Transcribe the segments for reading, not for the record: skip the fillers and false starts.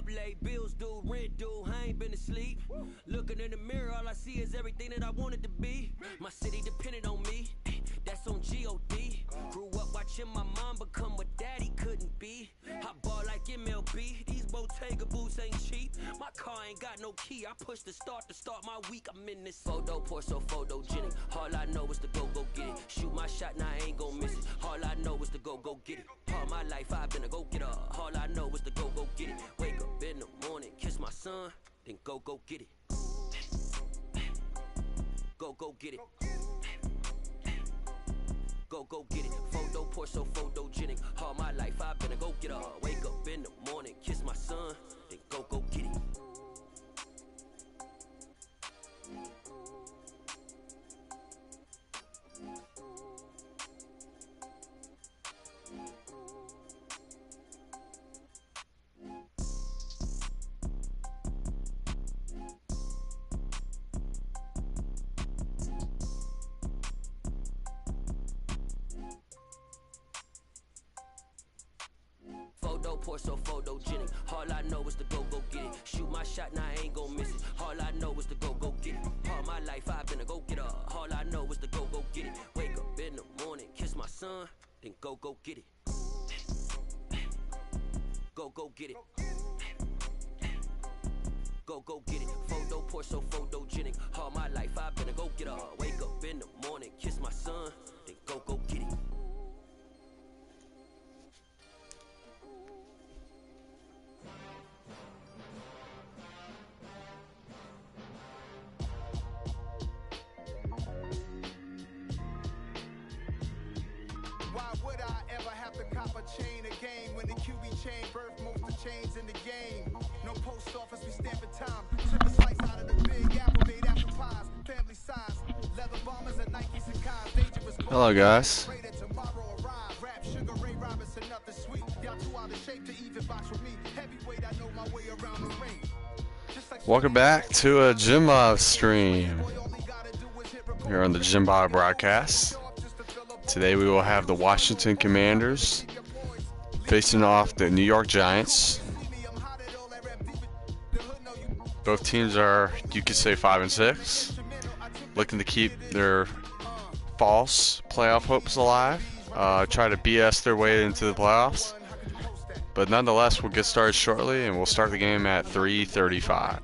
late bills due, rent due, I ain't been asleep. Looking in the mirror, all I see is everything that I wanted to be. My city depended on me, that's on G.O.D. Grew up watching my mom become what daddy couldn't be. I ball like MLB, these Bottega boots ain't cheap. My car ain't got no key, I push the start to start my week. I'm in this photo, pour so photogenic. All I know is to go get it. Shoot my shot, now I ain't gon' miss it. All I know is to go get it. All my life I've been a go-getter. All I know is to go get it. Wake up in the morning, kiss my son, then go get it. Go get it. Go get it. Photo, pour so photogenic. All my life I've been a go-getter. Wake up in the morning, kiss my son, then go get it. Pour so photogenic. All I know is to go get it. Shoot my shot, now I ain't gon' miss it. All I know is to go get it. All my life I've been a go-getter. All I know is to go get it. Wake up in the morning, kiss my son, then go get it. Go get it. Go get it. Photo, pour so photogenic. All my life I've been a go-getter. Wake up in the morning, kiss my son, then go get it. Chain a game when the QB chain birth most of chains in the game. No post office, we stamping time. Took a slice out of the big apple, made apple pies. Family size, leather bombers and Nikes and Kais. Dangerous. Hello, guys. Rap sugar Ray Robinson, nothing sweet. Y'all too out of shape to even box with me. Heavyweight, I know my way around the ring. Welcome back to a Jim Bob stream here on the Jim Bob broadcast. Today we will have the Washington Commanders facing off the New York Giants. Both teams are, you could say, 5-6, looking to keep their false playoff hopes alive, try to BS their way into the playoffs. But nonetheless, we'll get started shortly, and we'll start the game at 3:35.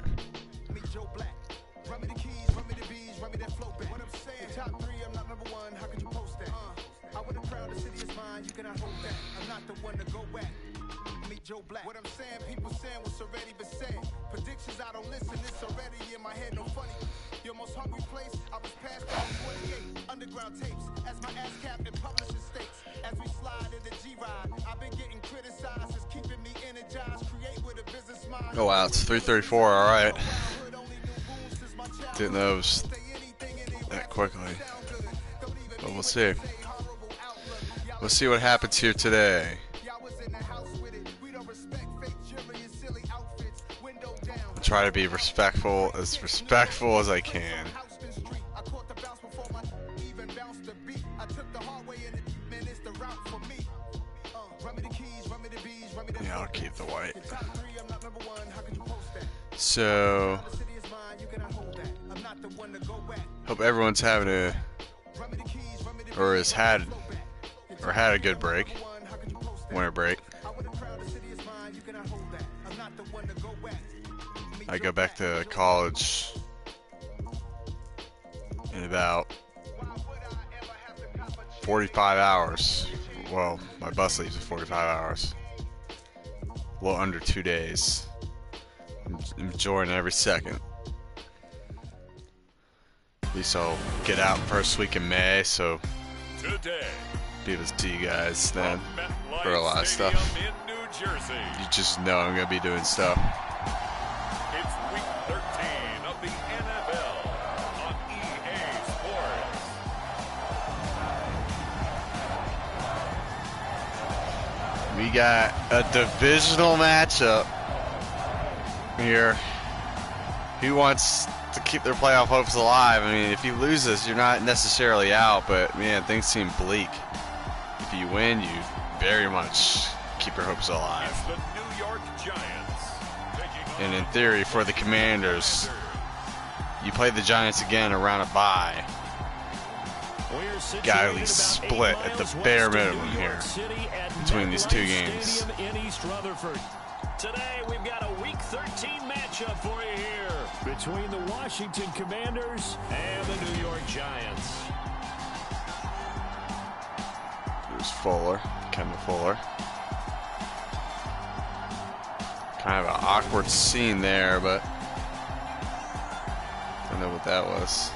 What I'm saying, people saying what's already been said. Predictions, I don't listen, it's already in my head, no funny. Your most hungry place, I was past 48 underground tapes. As my ass cap and publishing states. As we slide in the G-Ride, I've been getting criticized, it's keeping me energized. Create with a business mind. Oh wow, it's 3:34, alright. Didn't know it was that quickly. But we'll see. We'll see what happens here today. Try to be respectful as I can. Yeah, I'll keep the white. So, hope everyone's having had a good break, winter break. I go back to college in about 45 hours. Well, my bus leaves in 45 hours. A little under 2 days. I'm enjoying every second. At least I'll get out first week in May, so be able to see you guys then for a lot of stuff. You just know I'm going to be doing stuff. It's week 13 of the NFL on EA Sports. We got a divisional matchup here. Who wants to keep their playoff hopes alive? I mean, if you lose this, you're not necessarily out, but man, things seem bleak. If you win, you very much keep your hopes alive. It's the New York Giants And in theory, for the Commanders, you play the Giants again around a bye. Got to at least split at the bare minimum here between these two games. Today we've got a Week 13 matchup for you here between the Washington Commanders and the New York Giants. Here's Fuller, Kevin Fuller. Kind of an awkward scene there, but I don't know what that was.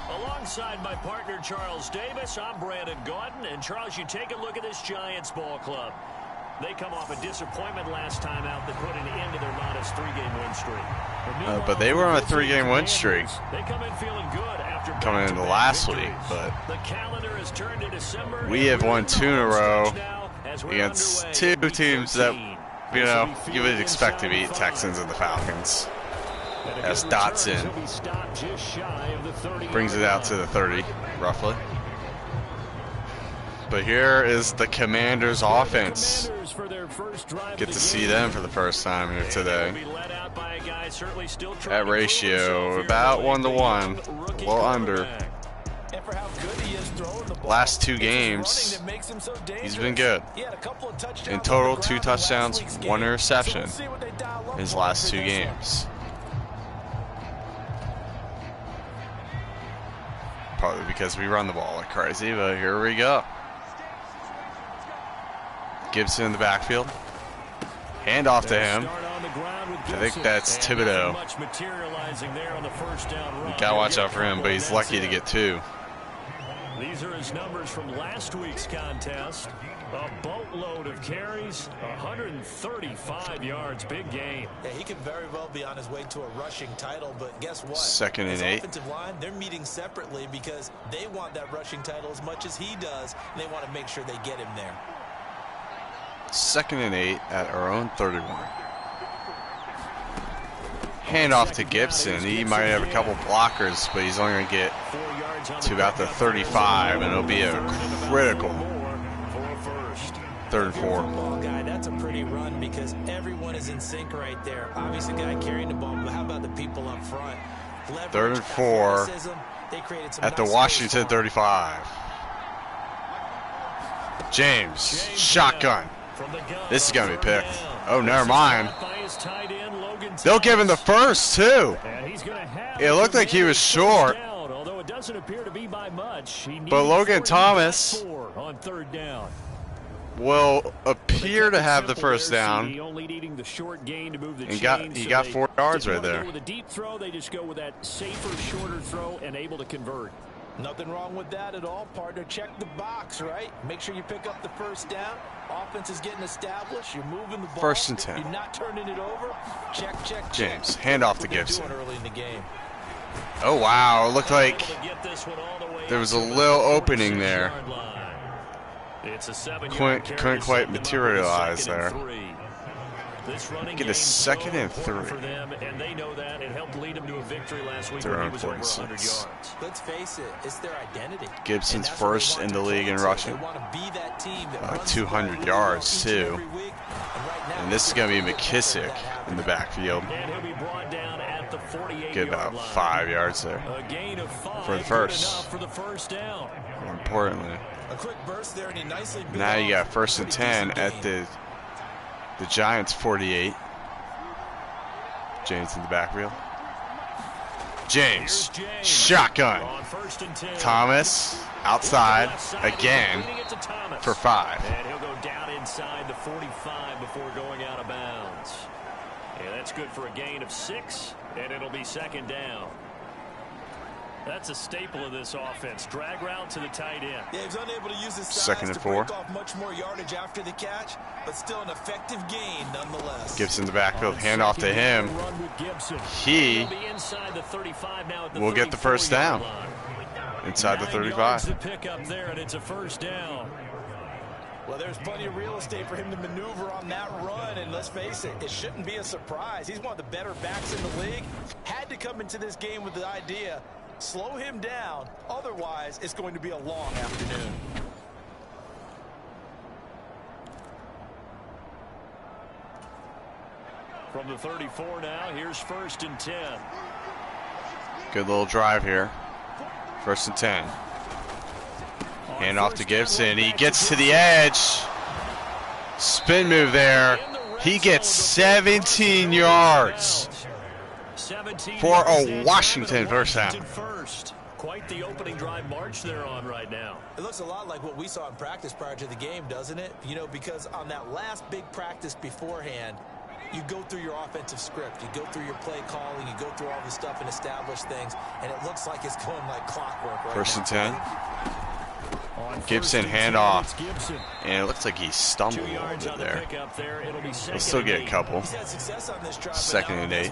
Alongside my partner Charles Davis, I'm Brandon Gaudin. And Charles, you take a look at this Giants ball club. They come off a disappointment last time out that put an end to their modest 3-game win streak. But they were on a 3-game win streak. They come in feeling good after coming into last week, but the calendar has turned to December. We have won 2 in a row against 2 teams that, you know, you would expect to beat Texans and the Falcons. As Dotson brings it out to the 30, roughly. But here is the Commanders' offense. Get to see them for the first time here today. That ratio, about 1-to-1, a little under. Last 2 games, he's been good. In total, 2 touchdowns, 1 interception in his last 2 games. Probably because we run the ball like crazy, but here we go. Gibson in the backfield. Hand off to him. I think that's Thibodeau. You gotta watch out for him, but he's lucky to get 2. These are his numbers from last week's contest. A boatload of carries, 135 yards, big game. Yeah, he could very well be on his way to a rushing title, but guess what? 2nd and 8. Offensive line, they're meeting separately because they want that rushing title as much as he does, and they want to make sure they get him there. 2nd and 8 at our own 31. Hand off to Gibson. He might have a couple blockers, but he's only going to get to about the 35, and it'll be a critical 3rd and 4. That's a pretty run because everyone is in sync right there. Obviously, the guy carrying the ball, but how about the people up front? 3rd and 4 at the Washington 35. James, shotgun. This is going to be picked. Oh, never mind. They'll give him the first, too. It looked like he was short. But Logan Thomas will appear to have the first down. And he got 4 yards right there. With a deep throw, they just go with that safer, shorter throw and able to convert. Nothing wrong with that at all, partner. Check the box, right? Make sure you pick up the first down. Offense is getting established. You're moving the ball. 1st and 10. You're not turning it over. Check. James, hand off to Gibson. Early in the game. Oh, wow. It looked like there was a little opening there. Couldn't quite materialize there. Get a 2nd and 3. Their own 46. Let's face it, it's their identity. Gibson's first in the league in rushing. 200 yards, too. And this is going to be McKissick in the backfield. Get about 5 yards there for the first. More importantly, now you got 1st and 10 at the Giants 48. James in the backfield. James, shotgun. Thomas outside again for 5. And he'll go down inside the 45 before going out of bounds. Yeah, that's good for a gain of 6, and it'll be 2nd down. That's a staple of this offense. Drag route to the tight end. Yeah, he's unable to use his 2nd and 4. Break off much more yardage after the catch, but still an effective gain nonetheless. Gibson in the backfield, hand off to him. He will get the first down inside the 35. The pick up there, and it's a 1st down. Well, there's plenty of real estate for him to maneuver on that run, and let's face it, it shouldn't be a surprise. He's one of the better backs in the league. Had to come into this game with the idea, slow him down, otherwise it's going to be a long afternoon. From the 34 now, here's 1st and 10. Good little drive here. 1st and 10. Hand off to Gibson. He gets to the edge. Spin move there. He gets 17 yards for a Washington first down. Quite the opening drive march they're on right now. It looks a lot like what we saw in practice prior to the game, doesn't it? You know, because on that last big practice beforehand, you go through your offensive script, you go through your play calling, you go through all the stuff and establish things, and it looks like it's going like clockwork right 1st and 10. Gibson handoff, and it looks like he stumbled a little bit there. He'll still get a couple. 2nd and 8.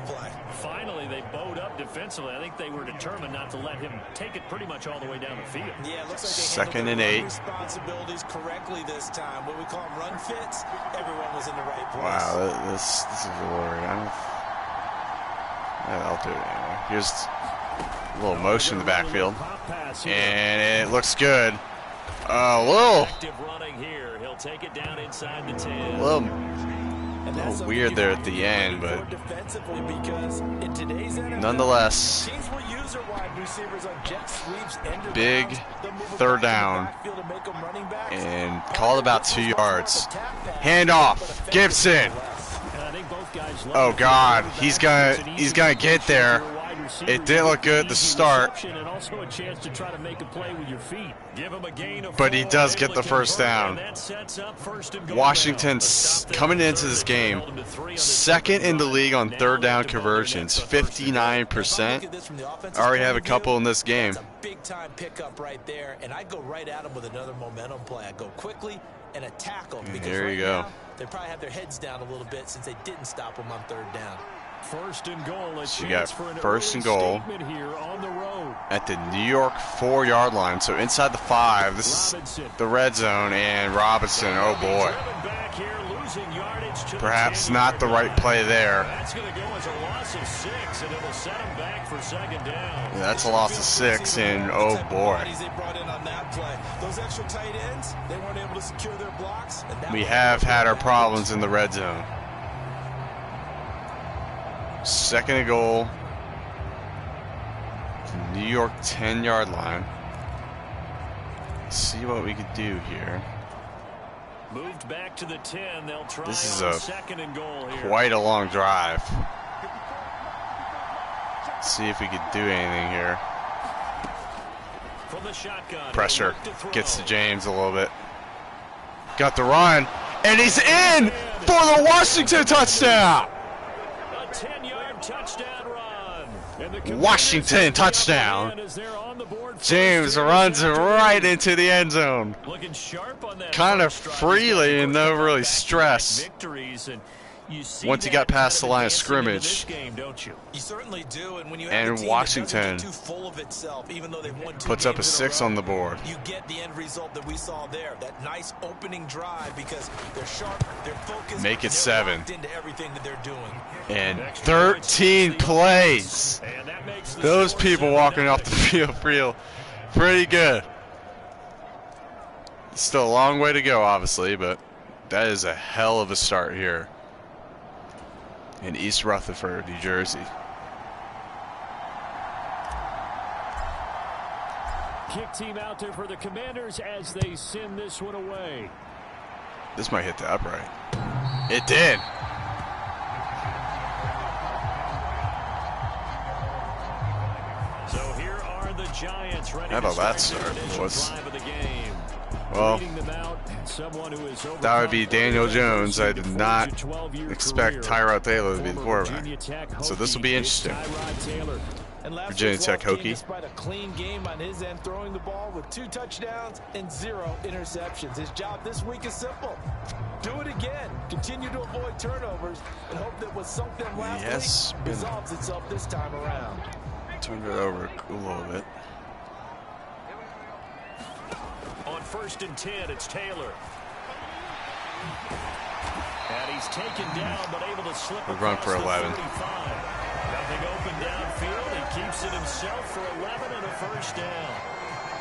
Finally, they bowed up defensively. I think they were determined not to let him take it pretty much all the way down the field. Yeah, it looks like they 2nd and 8. Responsibilities correctly this time. What we call them run fits. Everyone was in the right place. Wow, this is glory. I'll do it anyway. Here's a little motion in the backfield, and it looks good. A little weird there at the end, but nonetheless, big 3rd down, and called about 2 yards. Handoff, Gibson. Oh God, he's gonna get there. It didn't look good at the start, but he does get the first down. Washington's coming into this game 2nd in the league on 3rd down conversions, 59%. Already have a couple in this game. Big time pickup right there, and I go right at him with another momentum play. I go quickly and attack them. There you go. They probably have their heads down a little bit since they didn't stop them on 3rd down. 1st and goal. So you got 1st and goal at the New York 4-yard line. So inside the 5, this is the red zone, and Robinson, oh boy. Perhaps not the right play there. That's going to go as a loss of 6, and it'll set him back for 2nd down. Yeah, that's a loss of 6, and oh boy. We have had our problems in the red zone. 2nd and goal. New York 10-yard line. Let's see what we could do here. Moved back to the 10. They'll try this is 2nd and goal here. Quite a long drive. Let's see if we could do anything here. From the shotgun, pressure gets to James a little bit. Got the run, and he's in for the Washington touchdown. A 10-yard touchdown run. Washington touchdown. James runs right into the end zone. Kind of freely and no really stress. Once he got past the line of scrimmage. And Washington puts up a 6 on the board. You get the end result that we saw there. That nice opening drive because they're sharp, they're focused. Make it 7. Into everything that they're doing. And 13 plays. Those people walking off the field feel pretty good. Still a long way to go, obviously, but that is a hell of a start here in East Rutherford, New Jersey. Kick team out there for the Commanders as they send this one away. This might hit the upright. It did. So here are the Giants ready. How about that start? Well, that would be Daniel Jones. I did not expect Tyrod Taylor to be the quarterback. So this will be interesting. Virginia Tech Hokie. Despite a clean game on his end, throwing the ball with 2 touchdowns and 0 interceptions. His job this week is simple. Do it again. Continue to avoid turnovers and hope that what sunk them last week resolves itself this time around. Turned it over a little bit. On 1st and 10, it's Taylor. And he's taken down, but able to slip across run for 11. Nothing open downfield. He keeps it himself for 11 and a 1st down.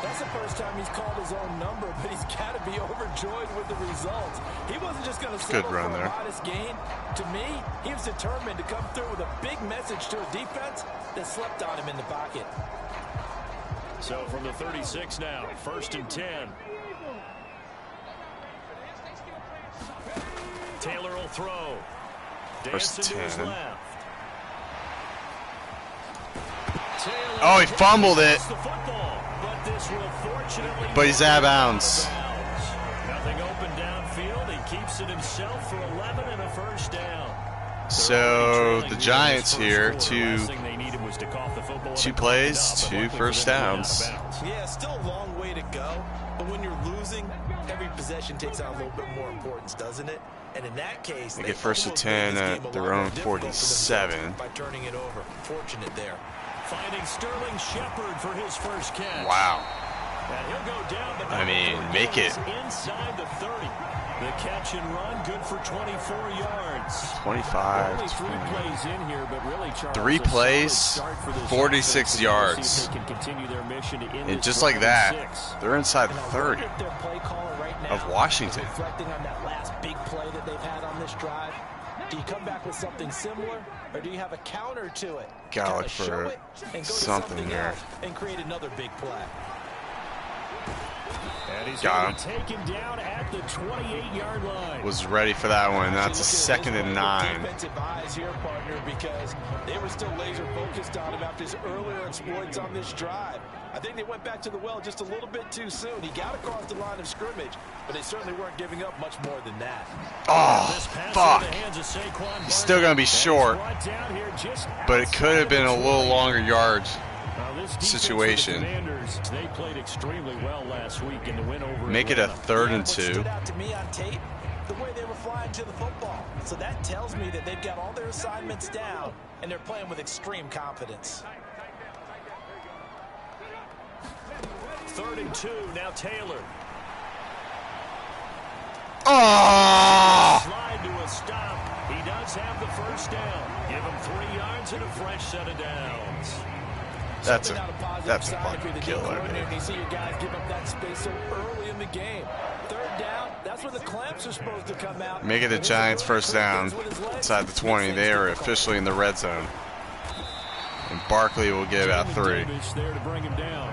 That's the first time he's called his own number, but he's got to be overjoyed with the results. He wasn't just going to settle for a modest gain. To me, he was determined to come through with a big message to a defense that slept on him in the pocket. So from the 36 now, 1st and 10. Taylor will throw. First 10. Oh, he fumbled it. But he's out of bounds. Nothing open downfield. He keeps it himself for 11 and a first down. So the Giants here, two plays, 2 first downs. Yeah, still a long way to go. But when you're losing, every possession takes on a little bit more importance, doesn't it? And in that case, they get 1st and 10 at their own 47. By turning it over. Fortunate there. Finding Sterling Shepard for his first catch. Wow. And he'll go down, but I mean, make it inside the 30. The catch and run, good for 24 yards. 25. Only 3 plays in here, but really, Charles, 3 plays, 46 yards. And just like that, they're inside the 30 of Washington. Reflecting on that last big play that they've had on this drive. Do you come back with something similar, or do you have a counter to it? Gotta look for something there. And create another big play. And he's got him. Taken down at the 28-yard line. Was ready for that one. That's a 2nd and 9. Defensive eyes here, partner, because they were still laser focused on him after his earlier exploits on this drive. I think they went back to the well just a little bit too soon. He got across the line of scrimmage, but they certainly weren't giving up much more than that. Oh, fuck. He's still going to be short, but it could have been a little longer yards situation. They played extremely well last week in the win over Make it a 3rd and 2. Stood out to me on tape, the way they were flying to the football. So that tells me that they've got all their assignments down, and they're playing with extreme confidence. 3rd and 2, now Taylor. Oh! Slide to a stop. He does have the first down. Give him 3 yards and a fresh set of downs. That's a fucking killer, dude. You see your guys give up that space so early in the game. 3rd down, that's when the clamps are supposed to come out. Make it a Giants first down inside the 20. They are officially in the red zone. And Barkley will get about 3. There to bring him down.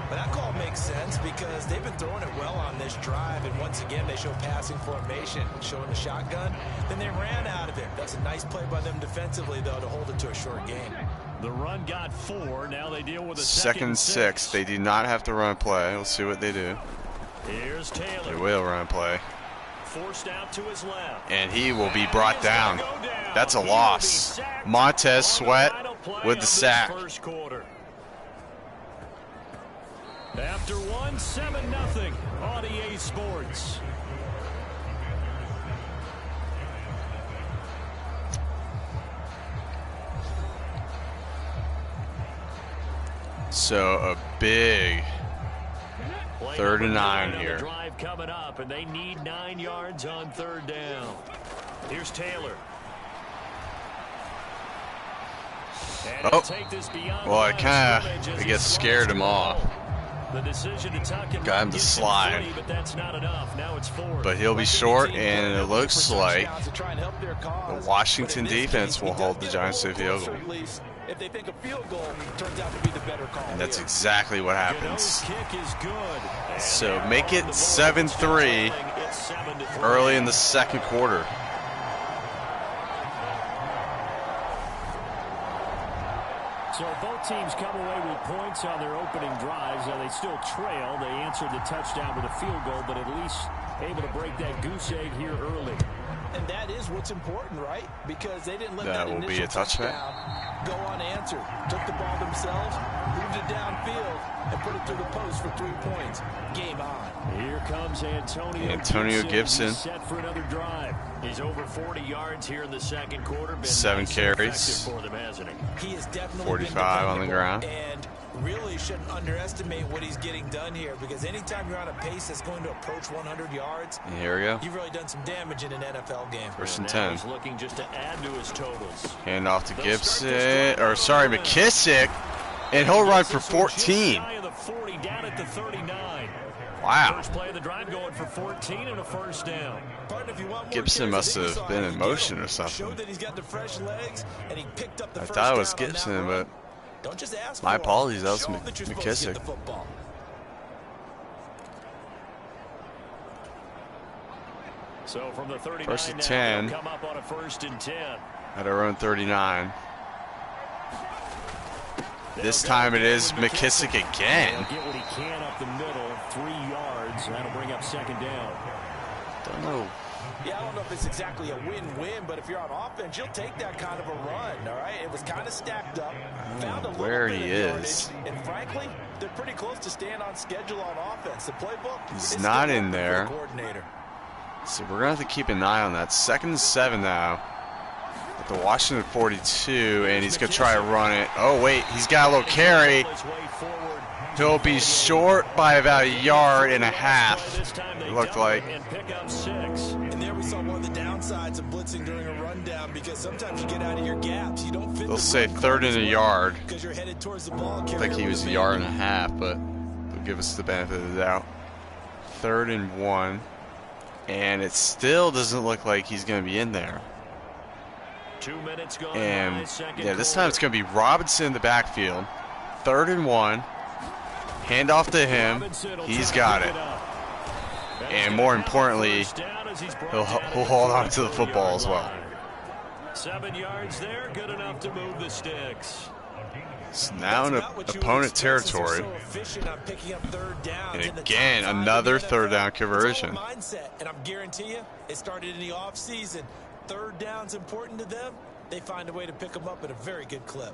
But that call makes sense because they've been throwing it well on this drive, and once again they show passing formation, showing the shotgun. Then they ran out of it. That's a nice play by them defensively, though, to hold it to a short gain. The run got 4. Now they deal with a 2nd and 6. They do not have to run a play. We'll see what they do. Here's Taylor. They will run a play. Forced out to his left. And he will be brought down. That's a loss. Montez Sweat with the sack. First quarter. After 1, 7-0 on EA Sports. So a big 3rd and 9 here. Drive coming up, and they need 9 yards on 3rd down. Here's Taylor. Oh, well, I guess scared him off. The decision to tuck and got him to slide, 30, but that's not enough. Now it's 4. But he'll be short, and it looks like the Washington defense will hold the Giants to a field goal. If they think a field goal turns out to be the better call. And that's exactly what happens. Kick is good. So make it 7-3 early in the 2nd quarter. So both teams come away with points on their opening drives. Now they still trail. They answered the touchdown with a field goal, but at least able to break that goose egg here early. And that is what's important, right? Because they didn't let that will be a touchdown go unanswered. Took the ball themselves, moved it downfield, and put it through the post for 3 points. Game on. Here comes Antonio Gibson. He's set for another drive. He's over 40 yards here in the 2nd quarter. 7 carries. For them, hasn't he? He is definitely 45 on the ground. And really shouldn't underestimate what he's getting done here, because anytime you're on a pace that's going to approach 100 yards, and here we go. You've really done some damage in an NFL game. 1st and 10. He's looking just to add to his totals. Hand off to Gibson, or sorry, McKissick, And he'll run for 14. Wow. First play of the drive going for 14 and a first down. Gibson must have been in motion or something. I thought it was Gibson, but my apologies, that was McKissick. So from the 39 first and 10. Come up on a first and 10. At our own 39. This time it is McKissick again. Get what he can up the middle, 3 yards. That'll bring up second down. Don't know. Yeah, I don't know if it's exactly a win-win, but if you're on offense, you'll take that kind of a run, all right? It was kind of stacked up. Found a where little bit he of is. yardage, and frankly, they're pretty close to staying on schedule on offense. The playbook He's is not still in there. the coordinator. So we're going to have to keep an eye on that. 2nd and 7 now. At the Washington 42, and he's going to try to run it. Oh, wait, he's got a little carry. He'll be short by about 1.5 yards, it looked like. And there we saw one of the downsides of blitzing during a rundown, because sometimes you get out of your gaps. You don't fit. They'll say 3rd and 1 yard. Because you're headed towards the ball. I think he was 1.5 yards, but they'll give us the benefit of the doubt. 3rd and 1. And it still doesn't look like he's going to be in there. 2 minutes gone. And yeah, this time it's going to be Robinson in the backfield. 3rd and 1. Hand off to him. He's got it. And more importantly, he'll hold on to the football as well. 7 yards there, good enough to move the sticks. It's now in opponent territory. And again, another 3rd down conversion. And I'm guarantee you, it started in the offseason. 3rd down's important to them. They find a way to pick them up at a very good clip.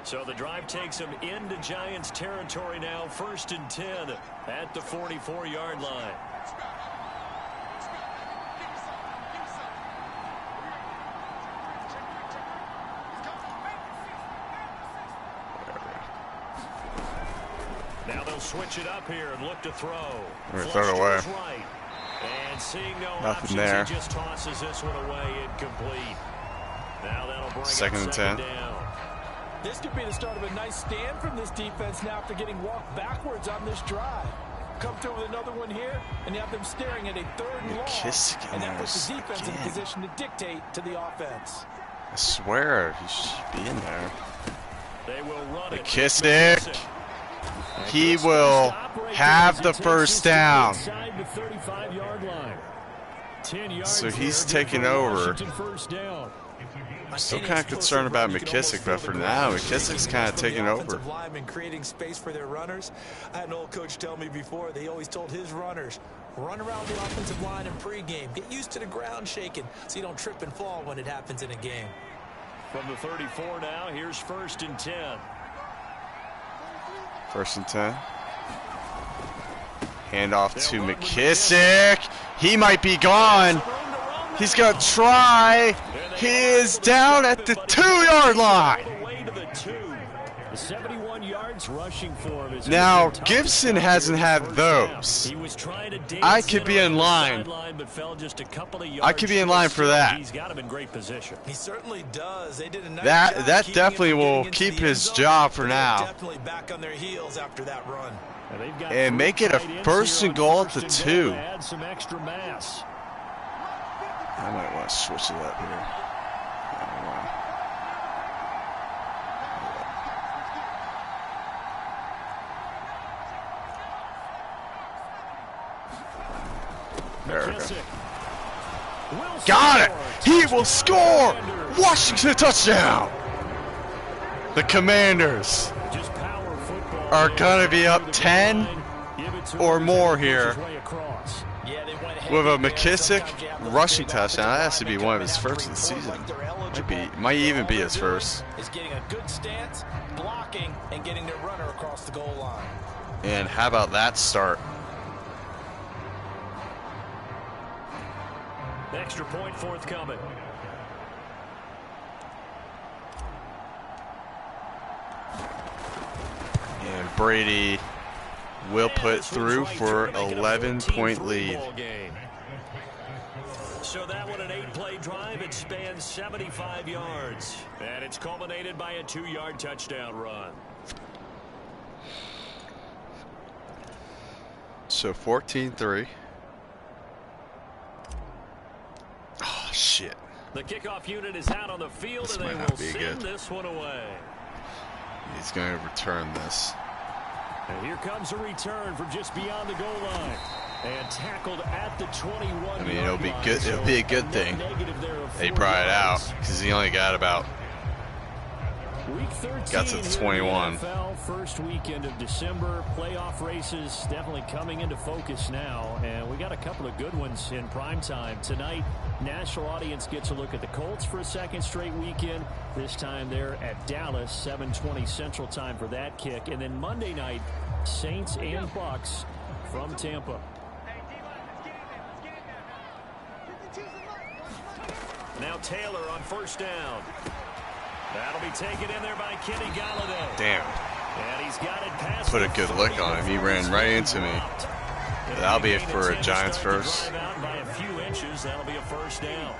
So the drive takes him into Giants territory now. 1st and 10 at the 44-yard line. Now they'll switch it up here and look to throw. Throw it away. Right. And seeing no Nothing options, there. he just tosses this one away, incomplete. Now that'll bring 2nd and 10. down. This could be the start of a nice stand from this defense now after getting walked backwards on this drive. Come through with another one here, and you have them staring at a 3rd and long. And that puts the defense in position to dictate to the offense. I swear he should be in there. They will run it. McKissick. He will have the 1st down. So he's taking over. I'm still kind of concerned about McKissick, but for now, McKissick's kind of taking over. Creating space for their runners. I had an old coach tell me before, they always told his runners, run around the offensive line in pregame. Get used to the ground shaking so you don't trip and fall when it happens in a game. From the 34 now, here's 1st and 10. 1st and 10. Hand off to McKissick. He might be gone. He's going to try. He is down at the 2-yard line. Now, Gibson hasn't had those. I could be in line. I could be in line for that. He's got him in great position. He certainly does. They did a nice that job definitely keeping him will from keep getting into his the end job zone. for now. Definitely back on their heels after that run. And make it a 1st and goal at the 2. Add some extra mass. I might want to switch it up here. There we go. Got it! He will score! Washington touchdown! The Commanders are going to be up 10 or more here with a McKissick rushing touchdown. That has to be one of his first of the season. Might even be his first. Is getting a good stance, blocking, and getting their runner across the goal line. And how about that start? Extra point forthcoming. And Brady will put through for 11-point lead. So that one, an 8-play drive. It spans 75 yards. And it's culminated by a 2-yard touchdown run. So 14-3. Oh, shit. The kickoff unit is out on the field, This and they might not will be send good. this one away. He's going to return this. And here comes a return from just beyond the goal line. And tackled at the 21. I mean, it'll be good. It'll be a good thing. They brought it out because he only got about got to the 21. NFL, first weekend of December. Playoff races definitely coming into focus now, and we got a couple of good ones in prime time tonight. National audience gets a look at the Colts for a second straight weekend. This time they're at Dallas, 7:20 Central Time for that kick, and then Monday night, Saints and Bucks from Tampa. Now Taylor on first down. That'll be taken in there by Kenny Galladay. Damn. And he's got it past. Put a good lick on him. He ran right into me. That'll be it for a Giants first. Out by a few inches. That'll be a first down.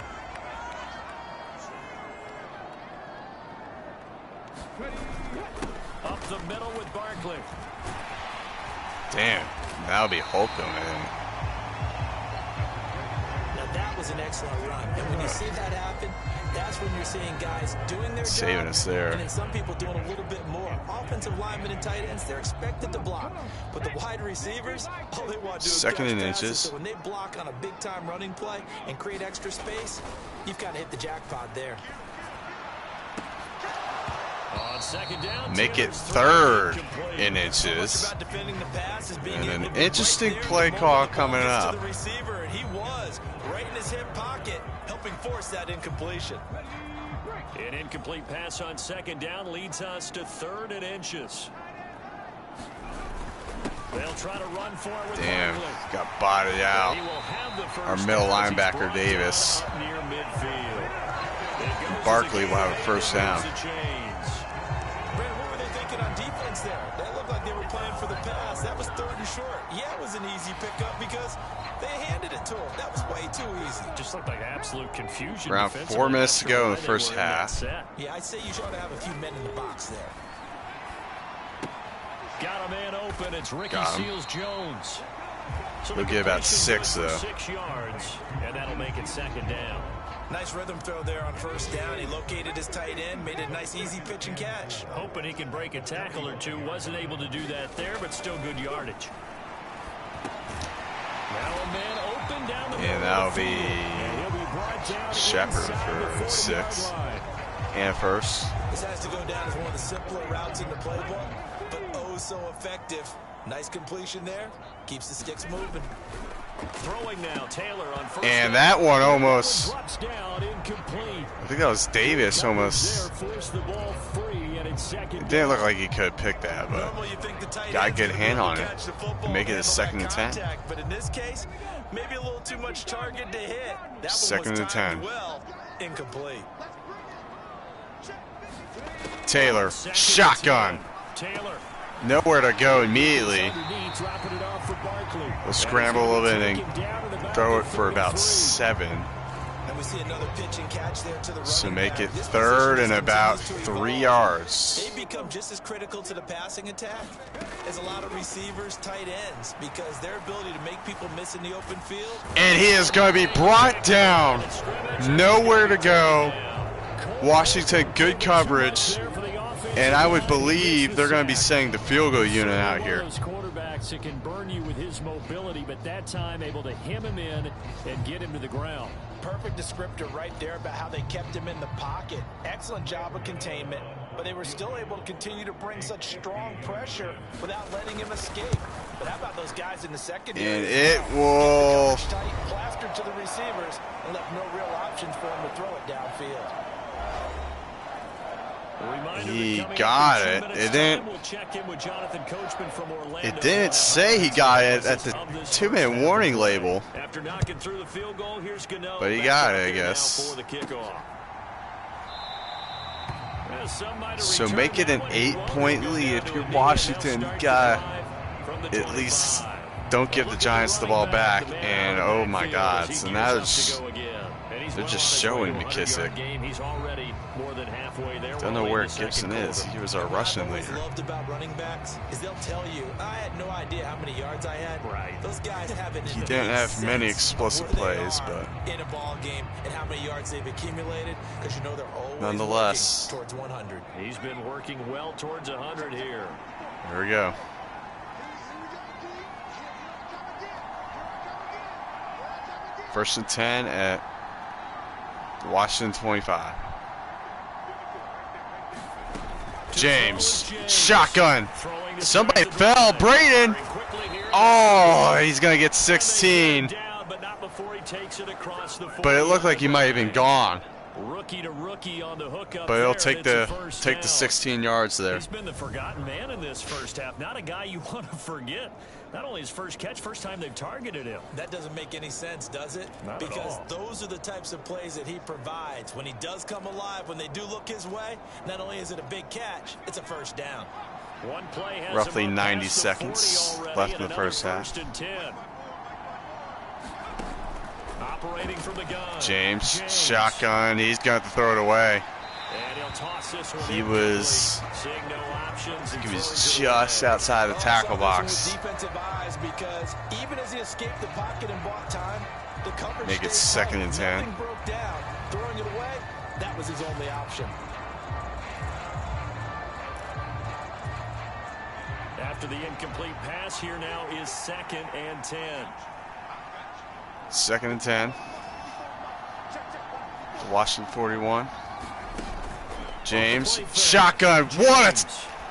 Up the middle with Barkley. Damn. That'll be Hulk going in. Now that was an excellent run. And when you see that happen, that's when you're seeing guys doing their Saving job, us there. and then some people doing a little bit more. Offensive linemen and tight ends, they're expected to block. But the wide receivers, all they want to do is Second catch and passes. inches. So when they block on a big-time running play and create extra space, you've got to hit the jackpot there. On second down, Make it Taylor's third incomplete. in inches. About defending the pass is being And able an to be interesting right there play the moment call the ball coming gets to up. the receiver, and he was right in his hip pocket, helping force that incompletion. An incomplete pass on second down leads us to 3rd and inches. They'll try to run for it with Damn. Barkley. Got bodied out. He will have the first Our middle down as he's linebacker, brought Davis. down up near midfield. It goes Barkley as a will have a gain, first and down. it's a change. Brad, what were they thinking on defense there? That looked like they were playing for the pass. That was 3rd and short. Yeah, it was an easy pickup because they handed it to him. That was way too easy. Just looked like absolute confusion. Around 4 minutes to go in the first half. Yeah, I'd say you should have a few men in the box there. Got a man open. It's Ricky Got him. Seals-Jones. So We'll the get about completion 6, good for though. 6 yards, and that'll make it second down. Nice rhythm throw there on first down. He located his tight end, made a nice easy pitch and catch. Hoping he can break a tackle or two. Wasn't able to do that there, but still good yardage. Now a man open down the And middle that'll of the field. be And he'll be brought down Shepard inside the for 40-yard 6. line. And first. This has to go down as one of the simpler routes in the playbook, but oh so effective. Nice completion there. Keeps the sticks moving. Throwing now, Taylor on first And down. that one almost, Drops down, incomplete. I think that was Davis almost. There, forced the ball free, and it's second It didn't look down. like he could pick that, but Normally you think the tight got a end's good gonna hand be able on to it catch the football to make it a handle second that and 10. contact, but in this case, maybe a little too much target to hit. That Second one and was 10. timed well, incomplete. Taylor, Second and shotgun. 10. Taylor. Nowhere to go immediately. Underneath, dropping it off for Barkley. We'll scramble a little bit and Take him down to the back throw of it for about 43. 7. And we see another pitch and catch there to the So running make back. it This 3rd position and about continues to 3 evolve. yards. They become just as critical to the passing attack as a lot of receivers, tight ends, because their ability to make people miss in the open field. And he is going to be brought down. Nowhere to go. Washington, good coverage. And I would believe they're going to be sending the field goal unit out here. Those quarterbacks that can burn you with his mobility, but that time able to hem him in and get him to the ground. Perfect descriptor right there about how they kept him in the pocket. Excellent job of containment, but they were still able to continue to bring such strong pressure without letting him escape. But how about those guys in the secondary? And it will. Tight, plastered to the receivers, and left no real options for him to throw it downfield. He got it. It didn't. It didn't say he got it at the 2-minute warning label. After knocking through the field goal, here's Gano. But he got it, I guess. For the kickoff. So make it an 8-point lead if you're Washington. You got at least don't give the Giants the ball back. And oh my God, so now they're just showing McKissick. Don't know where Gibson is. He was our rushing leader. What I loved about running backs is they'll tell you, I had no idea how many yards I had. Right. Those guys haven't. He didn't have many explosive plays, but in a ball game and how many yards they've accumulated, because you know they're always nonetheless towards 100. He's been working well towards 100 here. Here we go. First and 10 at Washington 25. James, shotgun. Somebody fell. Braden. Oh, he's going to get 16. But it looked like he might have been gone. Rookie to rookie on the hook up. But he'll take the 16 yards there. He's been the forgotten man in this first half. Not a guy you want to forget. Not only his first catch, first time they've targeted him. That doesn't make any sense, does it? Not because those are the types of plays that he provides. When he does come alive, when they do look his way, not only is it a big catch, it's a first down. One play has roughly 90 seconds left in the first half. Operating from the gun. James, shotgun. He's going to throw it away. He was just outside the tackle box. Defensive eyes, because even as he escaped the pocket and bought time, the coverage make it second and 10. Nothing broke down. Throwing it away, that was his only option. After the incomplete pass, here now is second and 10. Second and 10. Washington 41. James, shotgun. What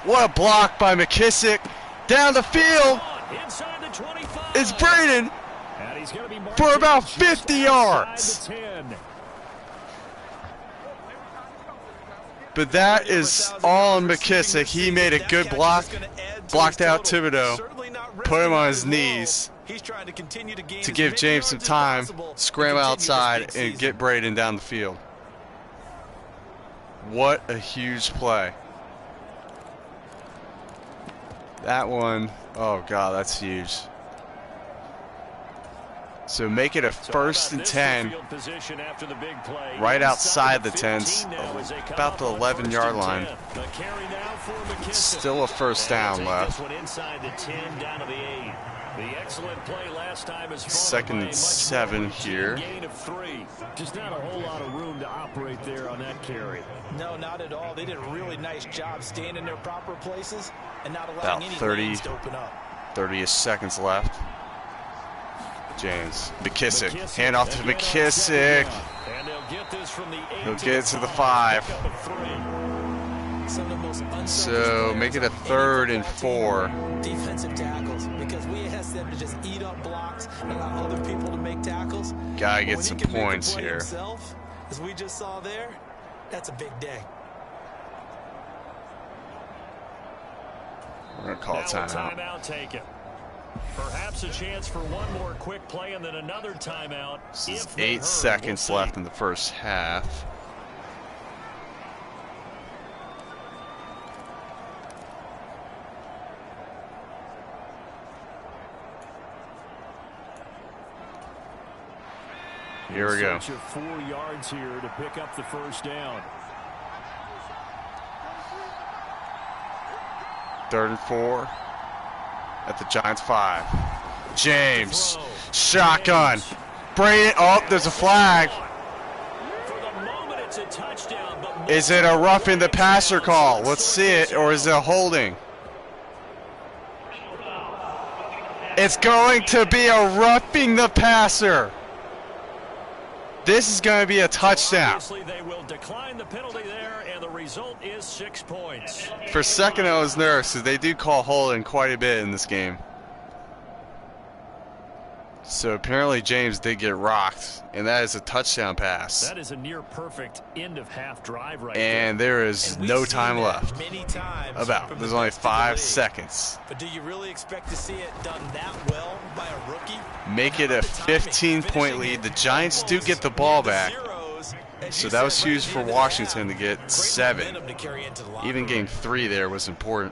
a block by McKissick. Down the field. It's Braden for about 50 yards. But that is all on McKissick. He made a good block. Blocked out Thibodeau. Put him on his knees to give James some time, scramble outside, and get Braden down the field. What a huge play. That one, oh God, that's huge. So make it a first and 10 right outside the 10s, about the 11-yard line. Still a first down left. Second and 7 here. Just not a whole lot of room to operate there on that carry. No, not at all. They did a really nice job staying in their proper places and not allowing any lanes to open up. 30 seconds left. James, McKissick, hand off to McKissick. He'll get it to the 5. So make it a 3rd and 4. Defensive tackles, because we ask them to just eat up blocks and allow other people to make tackles. Gotta get some points here. Himself, as we just saw there, that's a big day. We're gonna call timeout. Timeout taken. Perhaps a chance for one more quick play and then another timeout. 8 seconds left in the first half. Here we go. 4 yards here to pick up the first down. 3rd and 4 at the Giants 5. James, shotgun. Braden, oh, there's a flag. Is it a roughing the passer call? Let's see it, or is it a holding? It's going to be a roughing the passer. This is going to be a touchdown. Obviously, they will decline the penalty there, and the result is 6 points. For a second, I was nervous because they do call holding quite a bit in this game. So apparently James did get rocked, and that is a touchdown pass. That is a near perfect end of half drive right and there is no time left. There's only 5 seconds. But do you really expect to see it done that well by a rookie? Make it a 15-point lead. The Giants do get the ball back. So that was huge for Washington to get 7. Even getting 3 there was important.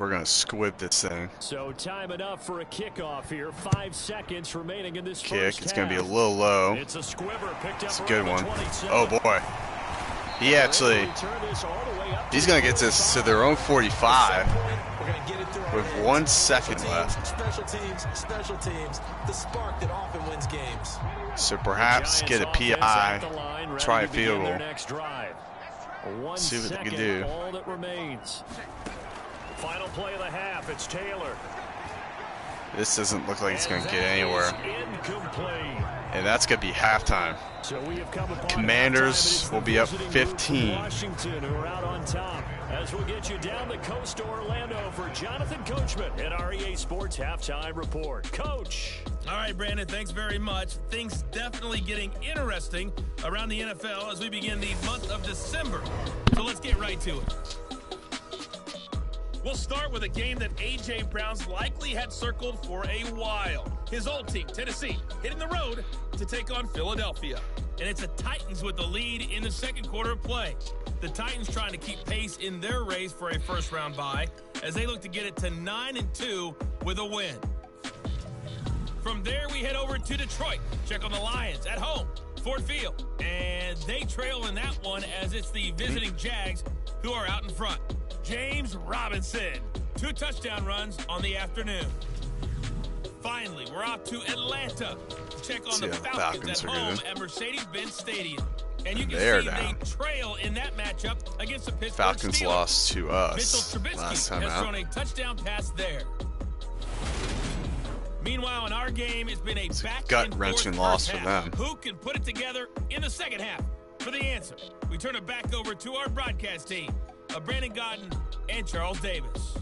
we're going to squib this thing. So time enough for a kickoff here. 5 seconds remaining in this Kick. first It's going to be a half. little low. It's a squibber picked up. It's a good one. 27. Oh, boy. He actually, he's going to get this to their own 45 with 1 second left. Special teams, the spark that often wins games. So perhaps get a PI, try a field goal. See what they can do. All that remains. Final play of the half. It's Taylor. This doesn't look like it's going to get anywhere. Incomplete. And that's going to be halftime. So we have come upon Commanders will be up 15. Washington, who are out on top. As we'll get you down the coast to Orlando for Jonathan Coachman at our EA Sports Halftime Report. Coach. All right, Brandon, thanks very much. Things definitely getting interesting around the NFL as we begin the month of December. So let's get right to it. We'll start with a game that A.J. Brown's likely had circled for a while. His old team, Tennessee, hitting the road to take on Philadelphia. And it's the Titans with the lead in the second quarter of play. The Titans trying to keep pace in their race for a first-round bye as they look to get it to 9-2 with a win. From there, we head over to Detroit. Check on the Lions at home, Ford Field. And they trail in that one as it's the visiting Jags who are out in front. James Robinson, 2 touchdown runs on the afternoon. Finally, we're off to Atlanta to check on the Falcons at home at Mercedes-Benz Stadium. And you can see they trail in that matchup against the Pittsburgh Falcons Steelers. lost to us Mitchell Trubisky last time has out. thrown a touchdown pass there. Meanwhile, in our game, it's been a gut-wrenching loss for them. Who can put it together in the second half? For the answer, we turn it back over to our broadcast team of Brandon Godden and Charles Davis.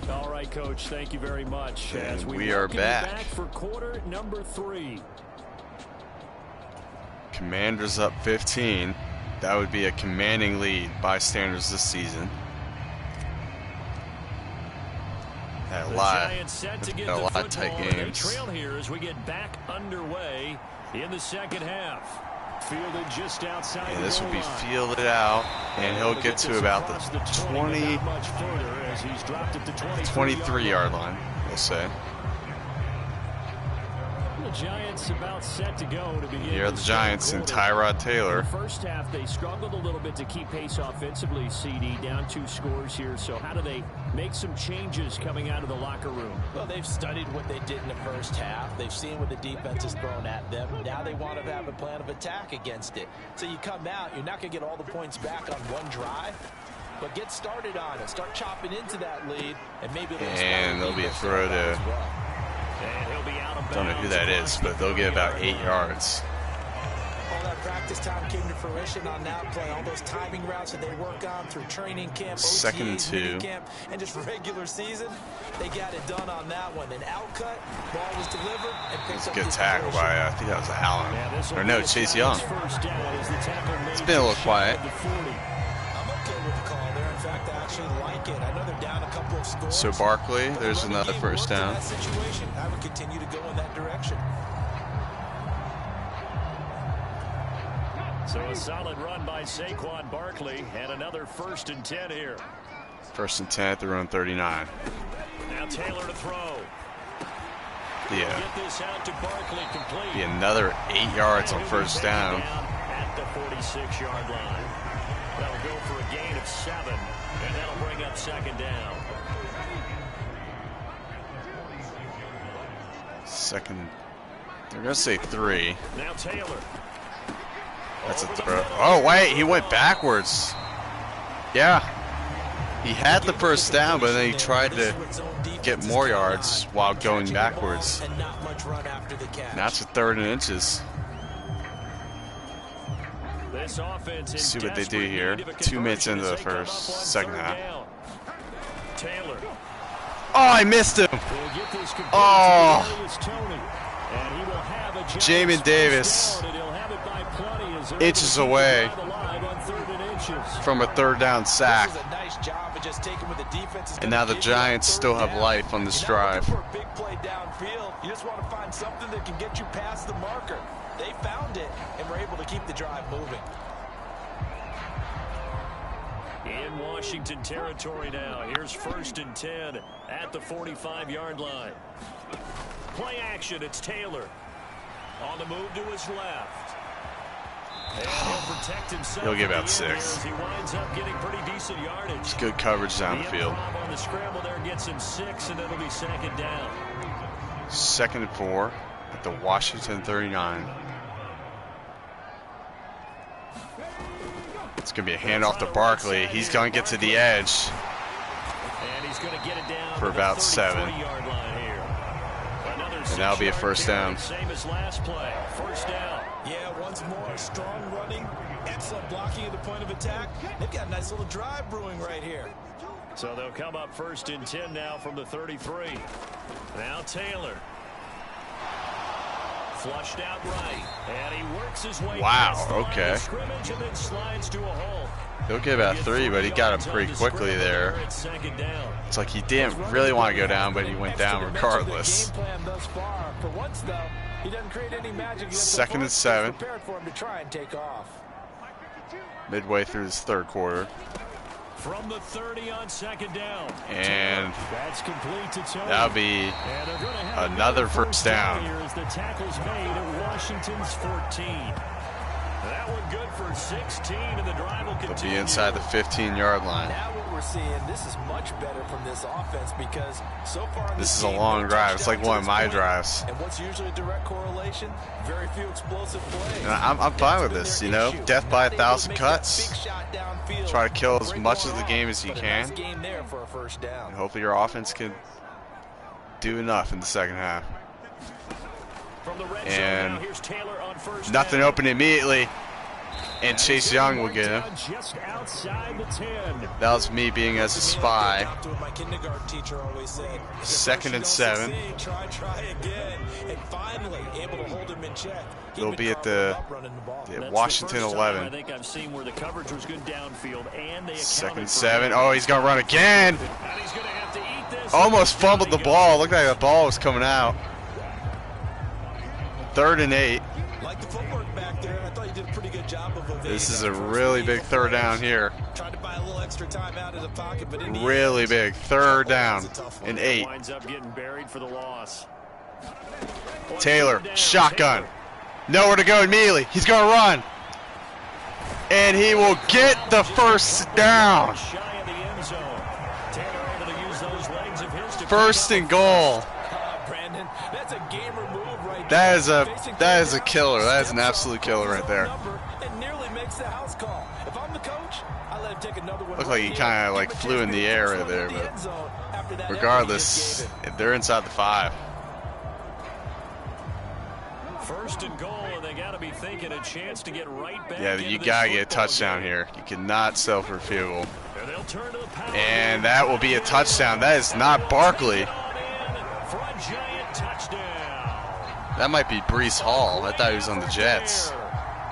All right, Coach, thank you very much. And As we are back for quarter number 3. Commanders up 15. That would be a commanding lead by standards this season. Had a lot of tight games. Trail here as we get back underway in the second half. Fielded just outside. And this will be fielded out, and he'll get to about the 23-yard line, we'll say. The Giants about set to go to begin. Here are the Giants and Tyrod Taylor. In the first half, they struggled a little bit to keep pace offensively, CD, down 2 scores here. So how do they make some changes coming out of the locker room? Well, they've studied what they did in the first half. They've seen what the defense has thrown at them. Now they want to have a plan of attack against it. So you come out, you're not going to get all the points back on one drive, but get started on it. Start chopping into that lead, and maybe there'll be a throw to, and he'll be out of bounds. don't know who that is, but they'll get about 8 yards. All that practice time came to fruition on that play. All those timing routes that they work on through training camp, Second and OTAs, 2. mini camp, and just regular season, they got it done on that one. An outcut, ball was delivered, and picked up Good tackle by, I think that was Allen. Or no, Chase Young. It's been a little quiet. I'm okay with the call there. In fact, I actually like it. I know they're down a couple of scores. So Barkley, there's another first down. That situation, I would continue to go in that direction. So a solid run by Saquon Barkley, and another 1st and 10 here. 1st and 10 at their own 39. Now Taylor to throw. Yeah. Get this out to Barkley, complete. Be another 8 yards on first down. At the 46-yard line. That'll go for a gain of 7, and that'll bring up 2nd down. Second, they're going to say 3. Now Taylor. That's a throw. Oh, wait, he went backwards. Yeah. He had the first down, but then he tried to get more yards while going backwards. Now it's a 3rd and inches. This offense Let's see what they do here. 2 minutes into the second half. Taylor. Oh, I missed him. Oh. Jamin Davis. Inches away from a 3rd down sack. And now the Giants still have life on this drive. Big play downfield. You just want to find something that can get you past the marker. They found it, and keep the drive moving. In Washington territory now. Here's 1st and 10 at the 45-yard line. Play action. It's Taylor. On the move to his left. And he'll protect himself. He'll get about 6. He winds up getting pretty decent yardage. It's good coverage down the field. On the scramble there gets him 6, and it'll be 2nd down. 2nd and 4 at the Washington 39. It's going to be a handoff to Barkley. He's going to get to the edge And he's going to get it down for about 7. And that'll be a 1st down. Same as last play. 1st down. Yeah, once more, strong running, excellent blocking at the point of attack. They've got a nice little drive brewing right here. So they'll come up 1st and 10 now from the 33. Now Taylor. Flushed out right. And he works his way past the line of scrimmage and then slides to a hole. He'll get about 3, but he got him pretty quickly there. It's like he didn't really want to go down, but he went down regardless. 2nd and 7. Midway through this 3rd quarter. From the 30 on 2nd down. And that's complete to Tony. That'll be another 1st down. The tackle's made at Washington's 14. That one good for 16, and the drive will continue. They'll be inside the 15-yard line. Now what we're seeing, this is much better from this offense because so far this is a long drive. It's like one of my drives. And what's usually a direct correlation? Very few explosive plays. And I'm fine with this, you know. Death by 1,000 cuts. Try to kill as much of the game as you can. And hopefully your offense can do enough in the 2nd half. And nothing open immediately. And Chase Young will get him. That was me being as a spy. 2nd and 7. They'll be at the Washington 11. I think I've seen where the coverage was good downfield, and 2nd and 7. Oh, he's going to run again. Almost fumbled the ball. Looked like the ball was coming out. 3rd and 8. Like the footwork back there, I thought you did a pretty good job of evading. This is a really big 3rd down here. Tried to buy a little extra time out of the pocket, but really big 3rd down and 8. Winds up getting buried for the loss. Taylor, shotgun. Nowhere to go immediately. He's going to run. And he will get the 1st down. 1st and goal. Brandon, that's a gamer move right there. That is a killer. That is an absolute killer right there. It nearly makes the house call. If I'm the coach, I let him take another one. Looked like he kind of like flew in the air right there, but regardless, they're inside the 5. 1st and goal, and they got to be thinking a chance to get right back. Yeah, you got to get a touchdown here. You cannot settle for a field goal. And that will be a touchdown. That is not Barkley. That might be Breece Hall. I thought he was on the Jets.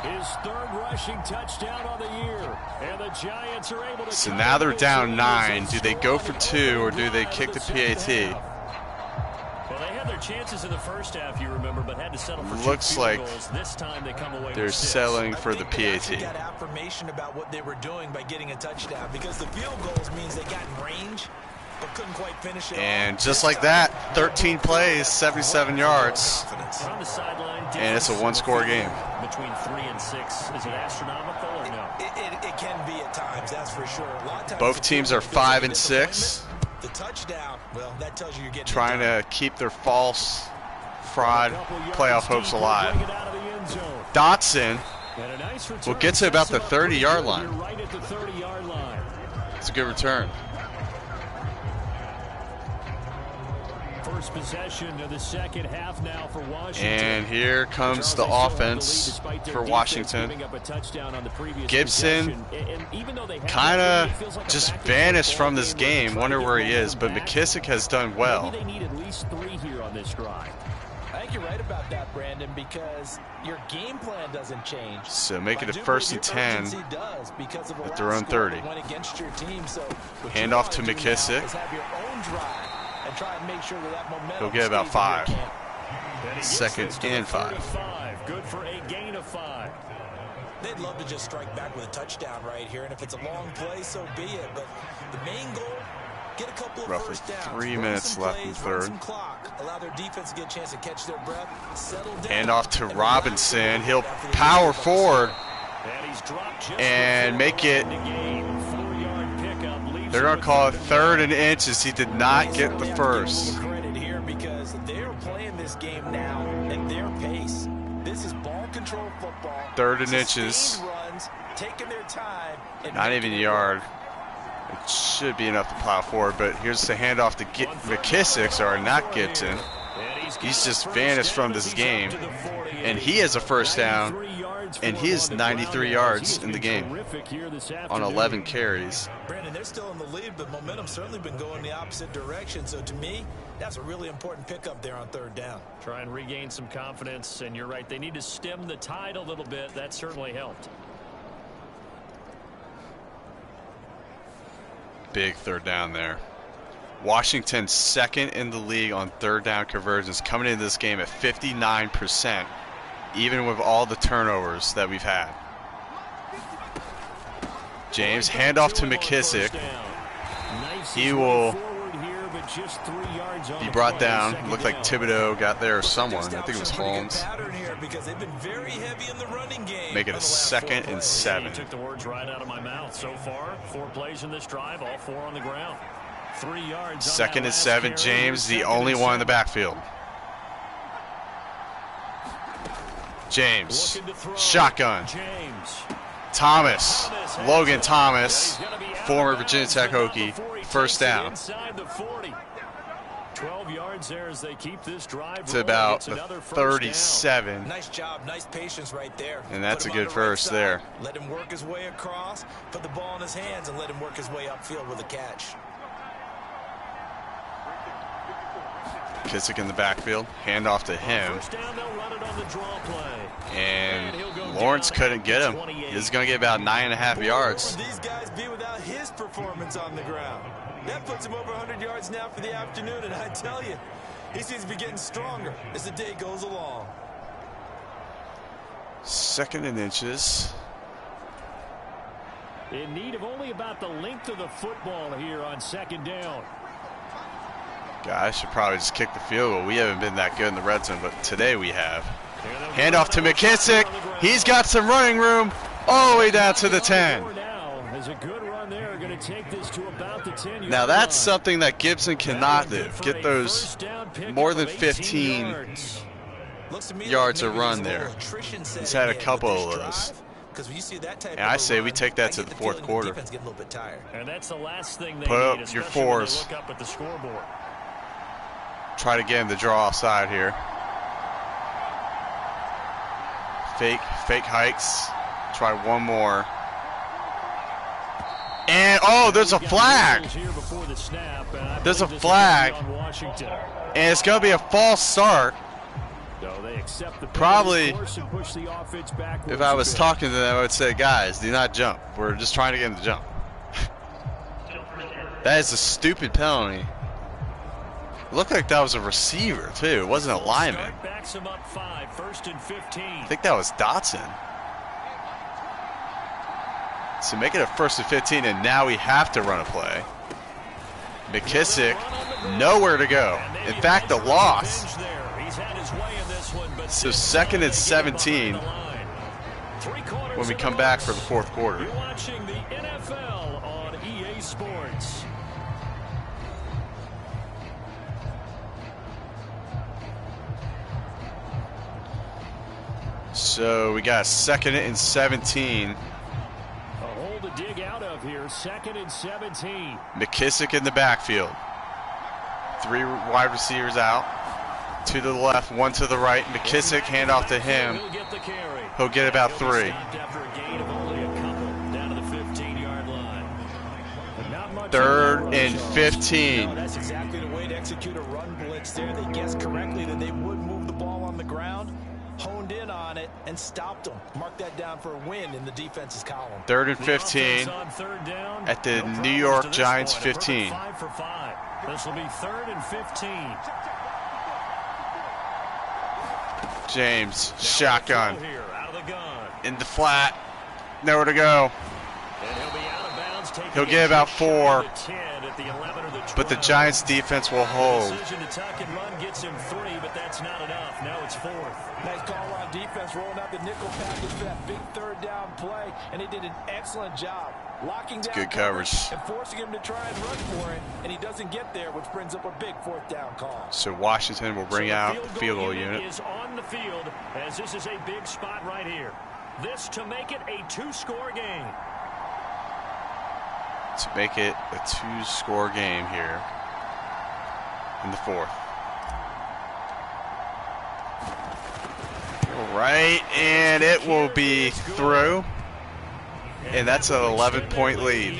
His 3rd rushing touchdown on the year. And the Giants are able to. So now they're down 9. Do they go for 2 or do they kick the PAT? Well, they had their chances in the 1st half, you remember, but had to settle for Looks like goals. This time they come away they're with 6. settling for the PAT. They got affirmation about what they were doing by getting a touchdown because the field goals means they got in range but couldn't quite finish it. And just like that, 13 plays, 77 yards. And it's a 1-score game. Between 3 and 6, is it astronomical or no? It can be at times, that's for sure. A lot of times both teams are 5 and 6. The touchdown, well, that tells you you're getting trying to keep their false fraud playoff hopes alive. Dotson will get to about the 30-yard line. It's a good return. First possession of the 2nd half now for Washington. And here comes the offense for Washington. Gibson kind of just vanished from this game. Wonder where he is, but McKissick has done well. They need at least 3 here on this drive. I think you're right about that, Brandon, because your game plan doesn't change. So make it a 1st and 10 at their own 30. Hand off to McKissick. He'll get about 5. 2nd and 5. Good for a gain of 5. They'd love to just strike back with a touchdown right here, and if it's a long play, so be it. But the main goal, get a couple of Roughly first downs. 3 minutes left in third. Some clock. Allow their defense to get a chance to catch their breath, settle down. Hand off to Robinson. He'll power forward and make it. They're going to call it 3rd and inches. He did not get the first. Credit here because they're playing this game now at their pace. This is ball control football. 3rd and inches. Runs, taking their time. Not even a yard. It should be enough to plow forward, but here's the handoff to McKissick, or not Gibson. He's just vanished from this game, and he has a first down, and he is 93 yards in the game on 11 carries. Brandon, they're still in the lead, but momentum's certainly been going the opposite direction. So to me, that's a really important pickup there on 3rd down. Try and regain some confidence, and you're right. They need to stem the tide a little bit. That certainly helped. Big 3rd down there. Washington 2nd in the league on 3rd down conversions, coming into this game at 59%, even with all the turnovers that we've had. James, handoff to McKissick. He will be brought down. Looked like Thibodeau got there or someone. I think it was Holmes. Make it a 2nd and 7. Took the words right out of my mouth. So far, 4 plays in this drive, all 4 on the ground. 3 yards. 2nd and 7. James, the only one in the backfield. James, shotgun. Thomas, Logan Thomas, former Virginia Tech Hokie, first down. 12 yards there as they keep this drive to about the 37. Nice job, nice patience right there. And that's a good first there. Let him work his way across, put the ball in his hands, and let him work his way upfield with a catch. Kissick in the backfield, handoff to him. And Lawrence couldn't get him. He's going to get about 9.5 yards. These guys be without his performance on the ground. That puts him over 100 yards now for the afternoon, and I tell you, he seems to be getting stronger as the day goes along. 2nd and inches. In need of only about the length of the football here on 2nd down. Guys should probably just kick the field goal. We haven't been that good in the red zone, but today we have. Handoff to McKissick. He's got some running room all the way down to the 10. Now that's something that Gibson cannot do. Get those more than 15 yards a run there. He's had a couple of those. And I say we take that to the 4th quarter. Put up your 4s. Try to get him to draw offside here. Fake hikes. Try one more. And, oh, there's a flag. There's a flag. And it's going to be a false start. Probably, if I was talking to them, I would say, guys, do not jump. We're just trying to get him to jump. That is a stupid penalty. It looked like that was a receiver, too. It wasn't a lineman. I think that was Dotson. So make it a 1st and 15, and now we have to run a play. McKissick, nowhere to go. In fact, a loss. So 2nd and 17 when we come back for the 4th quarter. You're watching the NFL on EA Sports. So we got 2nd and 17. A hole to dig out of here. 2nd and 17. McKissick in the backfield. 3 wide receivers out. 2 to the left, 1 to the right. McKissick, handoff to him. He'll get about 3. After a gain of only a couple, down to the 15-yard line. 3rd and 15. That's exactly the way to execute a run blitz there. They guessed correctly that they would move the ball on the ground, honed in on it, and stopped them. Mark that down for a win in the defense's column. 3rd and 15 at the New York Giants 15. 5 for 5. This will be 3rd and 15. James, shotgun in the flat, Nowhere to go. And he'll be out of bounds. He'll get about 4. But the Giants defense will hold. Decision to tuck and run gets him 3, but that's not enough. Now it's 4th. Nice call on defense, rolling out the nickel package for that big third down play, and he did an excellent job locking down good coverage and forcing him to try and run for it, and he doesn't get there, which brings up a big 4th down call. So Washington will bring out the field goal unit. Is on the field as this is a big spot right here. This to make it a 2-score game. To make it a 2-score game here in the 4th. All right, and it will be through. And that's an 11-point lead.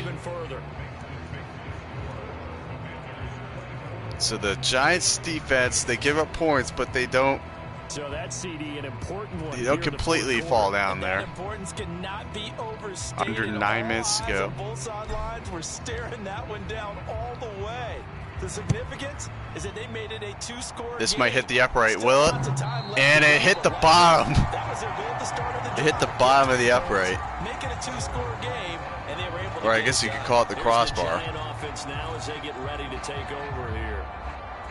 So the Giants defense, they give up points, but they don't. So that CD, an important one. They don't completely fall down there. Importance cannot be overstated. Under 9 minutes to go. Both sidelines were staring that one down all the way. The significance is that they made it a 2-score. This might hit the upright, will it? And it hit the bottom. It hit the bottom of the upright. Make it a 2-score game, and they were able to. Or I guess you could call it the crossbar. Offense now as they get ready to take over here.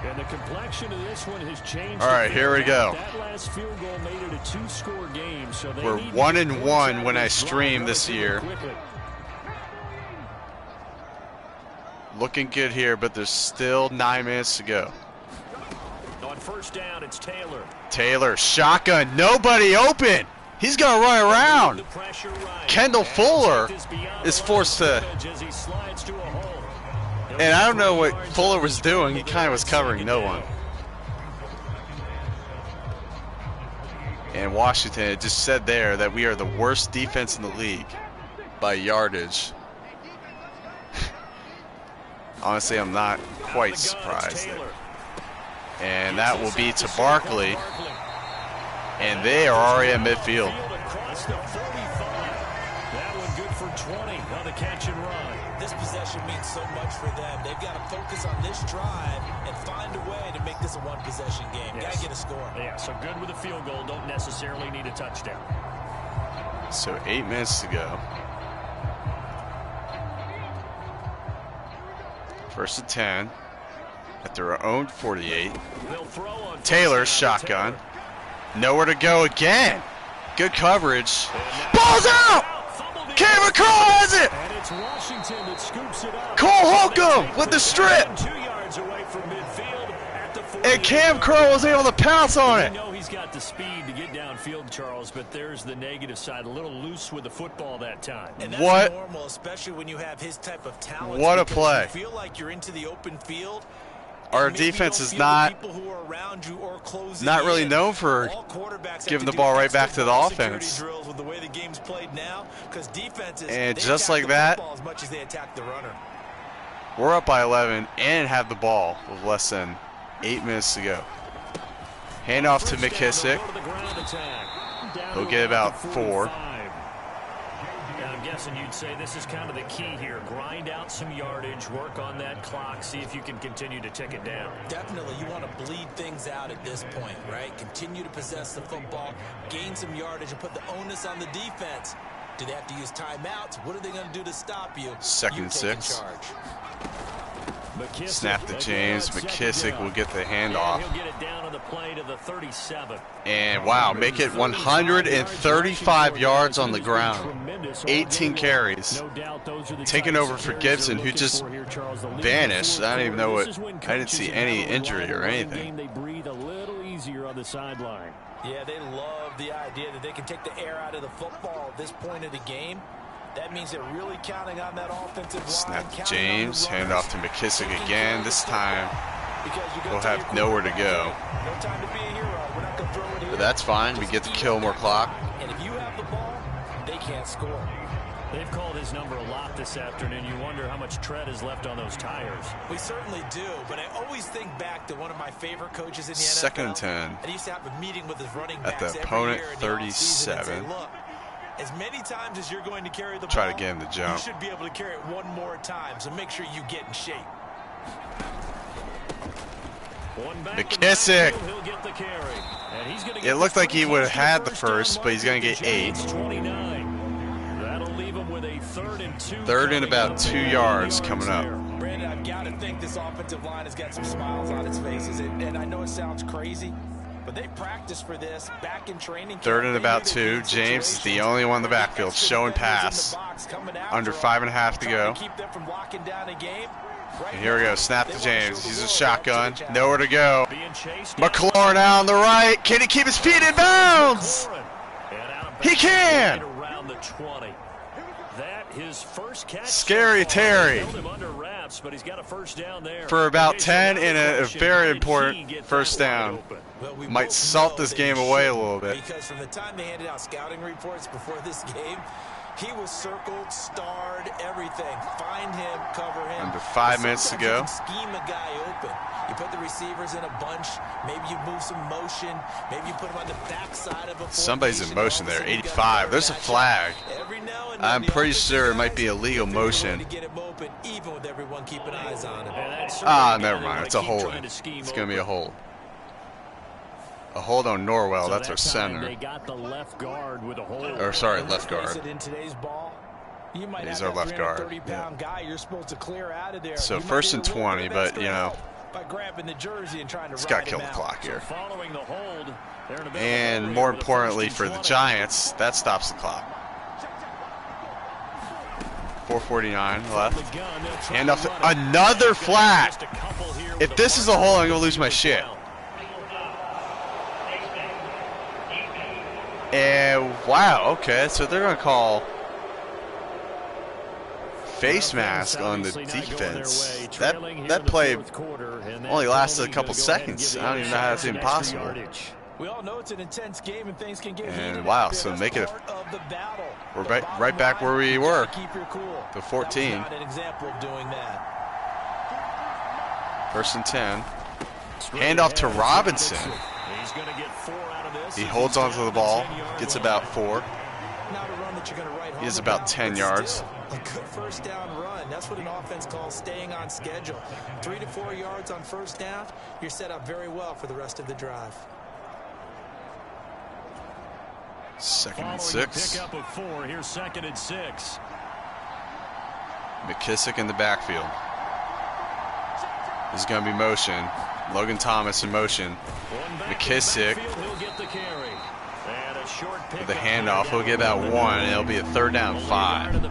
And the complexion of this one has changed. All right, here we go. That last field goal made it a 2-score game. So we're 1-1 when I stream this year. Looking good here, but there's still 9 minutes to go. On first down, it's Taylor. Taylor, shotgun, nobody open. He's gonna run around. Kendall Fuller is forced to. And I don't know what Fuller was doing. He kind of was covering no one. And Washington, it just said there that we are the worst defense in the league by yardage. Honestly, I'm not quite surprised. And that will be to Barkley. And they are already at midfield. That one good for 20 on the catch and run. This possession means so much for them. They've got to focus on this drive and find a way to make this a one-possession game. Got to get a score. Yeah, so good with a field goal. Don't necessarily need a touchdown. So 8 minutes to go. First and 10 at their own 48. Taylor, shotgun. Nowhere to go again. Good coverage. Ball's out! Cameron Cole has it! And it's Washington that scoops it up. Cole Holcomb with the strip. 2 yards away from midfield at the 40. And Cam Crow was able to pounce on it. You know he's got the speed to get downfield, Charles, but there's the negative side. A little loose with the football that time. And that's what? Normal, especially when you have his type of talent. What a play. You feel like you're into the open field. Our defense is not really known for giving the ball right back to the offense. And just like that, we're up by 11 and have the ball with less than 8 minutes to go. Hand off to McKissick. He'll get about 4. I'm guessing you'd say this is kind of the key here. Grind out some yardage, work on that clock, see if you can continue to tick it down. Definitely, you want to bleed things out at this point, right? Continue to possess the football, gain some yardage, and put the onus on the defense. Do they have to use timeouts? What are they going to do to stop you? Second and 6. Snap to James. McKissick will get the handoff. He'll get it down on the play to the 37. And wow, make it 135 yards on the ground. 18 carries. Taking over for Gibson, who just vanished. I don't even know what. I didn't see any injury or anything. They breathe a little easier on the sideline. Yeah, they love the idea that they can take the air out of the football at this point of the game. That means they're really counting on that offensive line. Snap to James, hand off to McKissick again. This time, we'll have nowhere to go. But that's fine. We get to kill more clock. And if you have the ball, they can't score. They've called his number a lot this afternoon. You wonder how much tread is left on those tires. We certainly do, but I always think back to one of my favorite coaches in the NFL. Second and 10. And he used to have a meeting with his running backs at the opponent, every year 37. Say, look, as many times as you're going to carry the Try ball, to get him to jump. You should be able to carry it one more time, so make sure you get in shape. McKissick. It looked like he would have had the first, but he's going to get 8. Third and about 2 yards coming up. Brandon, I've got to think this offensive line has got some smiles on its faces, and I know it sounds crazy, but they practiced for this back in training. Third and about 2. James is the only one in the backfield showing pass. Under 5.5 to go. And here we go. Snap to James. He's a shotgun. Nowhere to go. McLaurin out on the right. Can he keep his feet in bounds? He can. Scary Terry. For about 10 and a very important first down. Might salt this game away a little bit. Because from the time they handed out scouting reports before this game, he was circled, starred, everything. Find him, cover him. Under 5 minutes to go. You can scheme a guy open. You put the receivers in a bunch. Maybe you move some motion. Maybe you put them on the backside of a. Somebody's in motion there. 85. There's a flag. I'm pretty sure it might be illegal motion. Ah, never mind. It's a hold. It's going to be a hold. A hold on Norwell. That's our center. They got the left guard with a hold. Or sorry, left guard. He's our left guard. Yeah. So first and 20, but you know, it's got to kill the clock here. And more importantly for the Giants, that stops the clock. 4:49 left. Hand off to another flat. If this is a hole, I'm going to lose my shit. And wow, okay, so they're going to call face mask on the defense. That play only lasted a couple seconds. I don't even know how that's even possible. We all know it's an intense game and things can get and wow, so make it we're right back where we were. The 14. First and 10. Handoff to Robinson. He holds onto the ball, gets about 4. He has about 10 yards. A good first down run. That's what an offense calls staying on schedule. 3 to 4 yards on first down. You're set up very well for the rest of the drive. Second and 6. Pickup of 4. Here's second and 6. McKissick in the backfield. This is going to be motion. Logan Thomas in motion. McKissick with the handoff. He'll get about 1, and it'll be a 3rd down 5.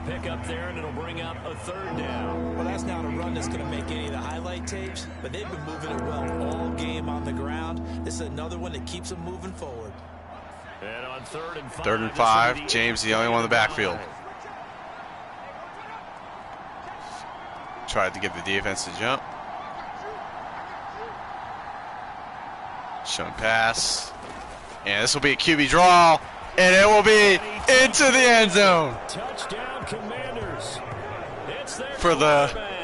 Well, that's not a run that's going to make any of the highlight tapes, but they've been moving it well all game on the ground. This is another one that keeps them moving forward. And on 3rd and 5. 3rd and 5. James, the only one in the backfield. Tried to get the defense to jump. Showing pass. And this will be a QB draw. And it will be into the end zone. Touchdown Commanders.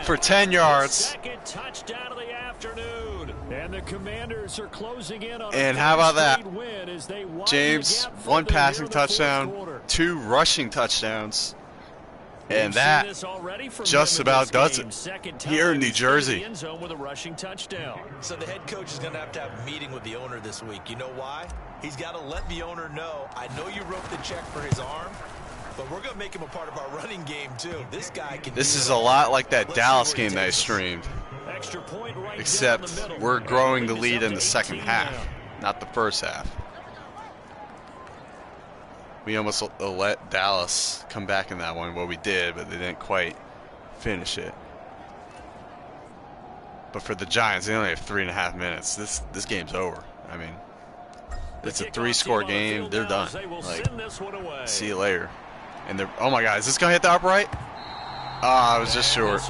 For 10 yards. Second touchdown of the afternoon. And the Commanders are closing in on and how about that? James, 1 passing touchdown, 2 rushing touchdowns. And that just about does it here in New Jersey. So the head coach is going to have a meeting with the owner this week. You know why? He's got to let the owner know, I know you wrote the check for his arm, but we're going to make him a part of our running game too. This guy can. This is a lot like that Dallas game that I streamed. Except we're growing the lead in the second half, not the first half. We almost let Dallas come back in that one. Well, we did, but they didn't quite finish it. But for the Giants, they only have 3.5 minutes. This game's over. I mean, it's a 3-score game. They're done. Like, see you later. And they're, oh my God, is this gonna hit the upright? Ah, I was just short.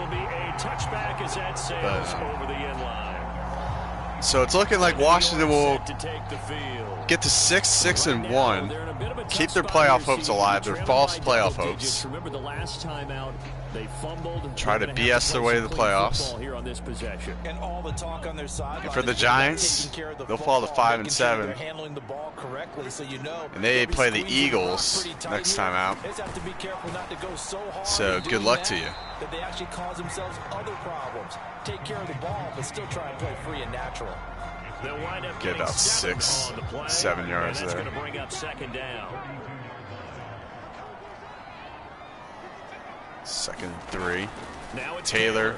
So it's looking like Washington will get to 6-1, keep their playoff hopes alive, their false playoff hopes. Try to BS their way to the playoffs. And for the Giants, they'll fall to 5-7. And they play the Eagles next time out. So good luck to you. That they actually cause themselves other problems. Take care of the ball, but still try and play free and natural. Get about 6-7 yards there. Going to bring up second down. 2nd and 3. Now it's Taylor.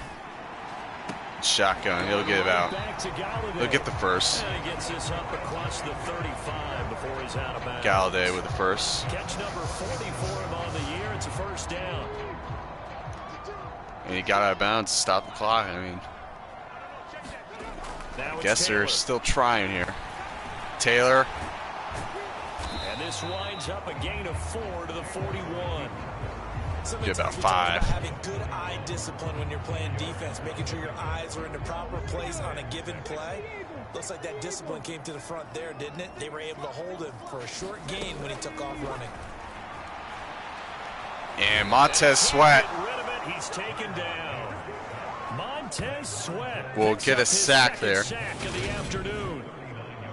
Shotgun. He'll get about. He'll get the first. And he gets this up across the 35 before he's out of bounds. Galladay with the first. Catch number 40 for him on the year. It's a first down. And he got out of bounds to stop the clock. I mean, guess they're still trying here. Taylor. And this winds up a gain of 4 to the 41. Get about 5. Having good eye discipline when you're playing defense, making sure your eyes are in the proper place on a given play. Looks like that discipline came to the front there, didn't it? They were able to hold him for a short gain when he took off running. And Montez Sweat He's taken down. Montez Sweat will get a sack there. Sack of the afternoon.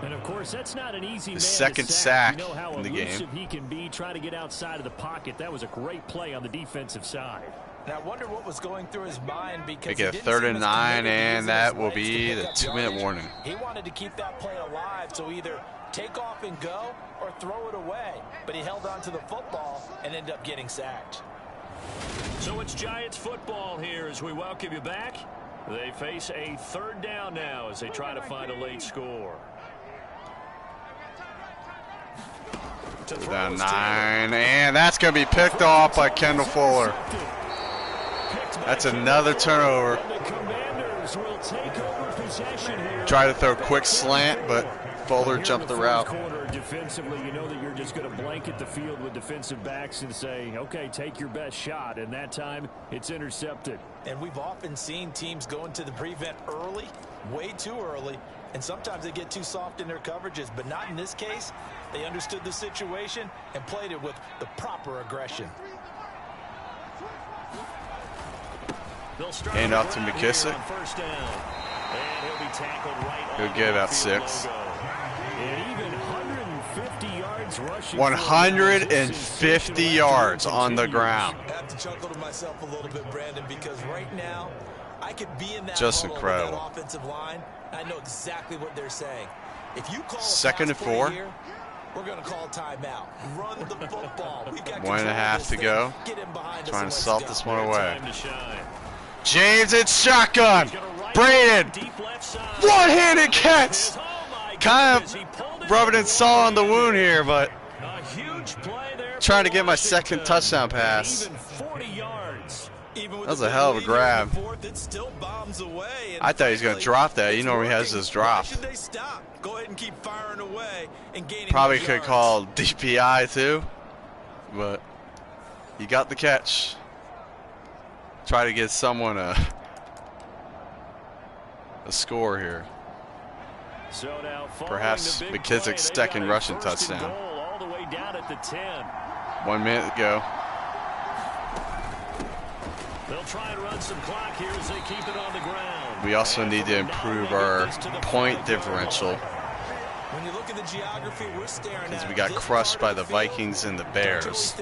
And of course, that's not an easy The second sack you know how in the game. He can be trying to get outside of the pocket. That was a great play on the defensive side. And I wonder what was going through his mind because They get a 3rd and 9, and that will be the 2-minute warning. He wanted to keep that play alive, so either take off and go or throw it away. But he held on to the football and ended up getting sacked. So it's Giants football here as we welcome you back. They face a 3rd down now as they try to find a late score. Down 9, and that's going to be picked off by Kendall Fuller. That's another turnover. Try to throw a quick slant, but Fuller jumped the route. Defensively, you know that you're just going to blanket the field with defensive backs and say, okay, take your best shot. And that time, it's intercepted. And we've often seen teams go into the prevent early, way too early, and sometimes they get too soft in their coverages, but not in this case. They understood the situation and played it with the proper aggression. Hand off to McKissick. He'll get about 6. And even 150 yards rushing. 150 yards on the ground. I have to chuckle to myself a little bit, Brandon, because right now I could be in that just huddle incredible. with that offensive line. I know exactly what they're saying. If you call 2nd and 4. Here, we're going to call timeout. Run the football. We've got 1.5 to go. Get in behind us Trying to and salt let's this go. one away. Time to shine. James, it's shotgun. Braden, one-handed catch. Kind of rubbing its salt on the wound here, but trying to get my 2nd touchdown pass. That was a hell of a grab. I thought he was going to drop that. You know he has this drop. Probably could call DPI too, but he got the catch. Try to get someone a score here. So now perhaps McKissick's 2nd rushing touchdown. All the way down at the 10. 1 minute to go. They'll try and run some clock here as they keep it on the ground. We also need to improve our point differential. When you look at the geography, we're staring because at we got crushed by the Vikings and the Bears.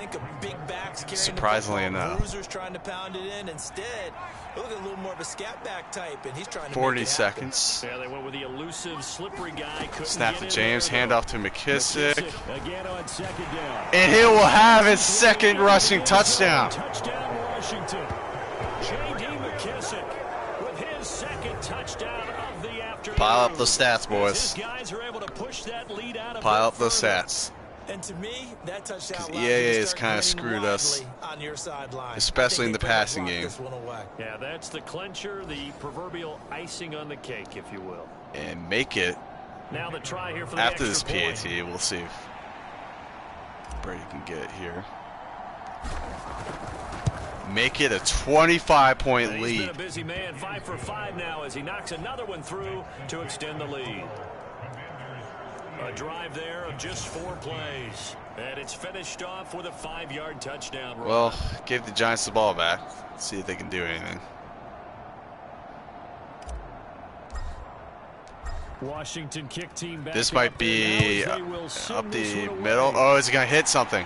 Surprisingly enough. Trying to pound it in. Instead, look at a little more of a scat back type, and he's trying to 40 make it seconds. Yeah, they went with the elusive, slippery guy. Snap to James, handoff to McKissick. Again on 2nd down. And he will have his 2nd rushing touchdown. Touchdown Washington. J.D. McKissick with his 2nd touchdown of the afternoon. Pile up the stats, boys. Guys are able to push that lead out Pile up the stats. And to me, that touchdown EAA has kind of screwed us, on your sideline, especially in the passing game. Yeah, that's the clincher, the proverbial icing on the cake, if you will. And make it. Now the try here for the after this PAT, we'll see if Brady can get it here. Make it a 25-point lead. He's been a busy man, 5 for 5 now as he knocks another one through to extend the lead. A drive there of just 4 plays. And it's finished off with a 5-yard touchdown run. Well, give the Giants the ball back. See if they can do anything. Washington kick team back. This might be up the middle. Oh, is he going to hit something?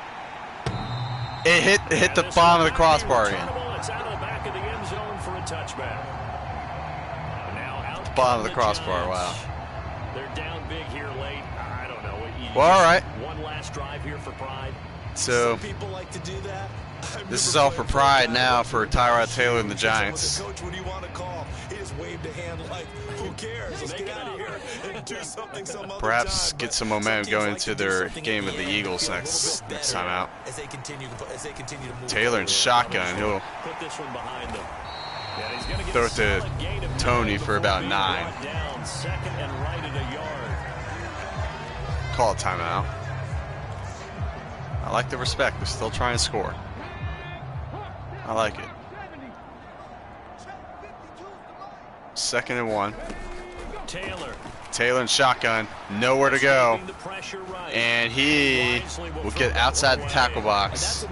It hit the bottom of the crossbar again. It's out of the back of the end zone for a touchback. Now out the bottom of the crossbar, wow. They're down big here late. Well, all right. One last drive here for pride. So some people like to do that. This is all for pride now for Tyrod Taylor and the Giants. Coach, what do you want to call? He just waved a hand like, who cares? Let's get out of here and do something some other Perhaps time. get some momentum going into their game with the Eagles next time out. As they continue to move Taylor in shotgun. He'll Put this one behind them. Yeah, he's gonna get throw a it to solid gain of Tony 9 for about before being 9. brought down second and right at a yard. Call a timeout. I like the respect. They're still trying to score. I like it. 2nd and 1. Taylor in shotgun. Nowhere to go. And he will get outside the tackle box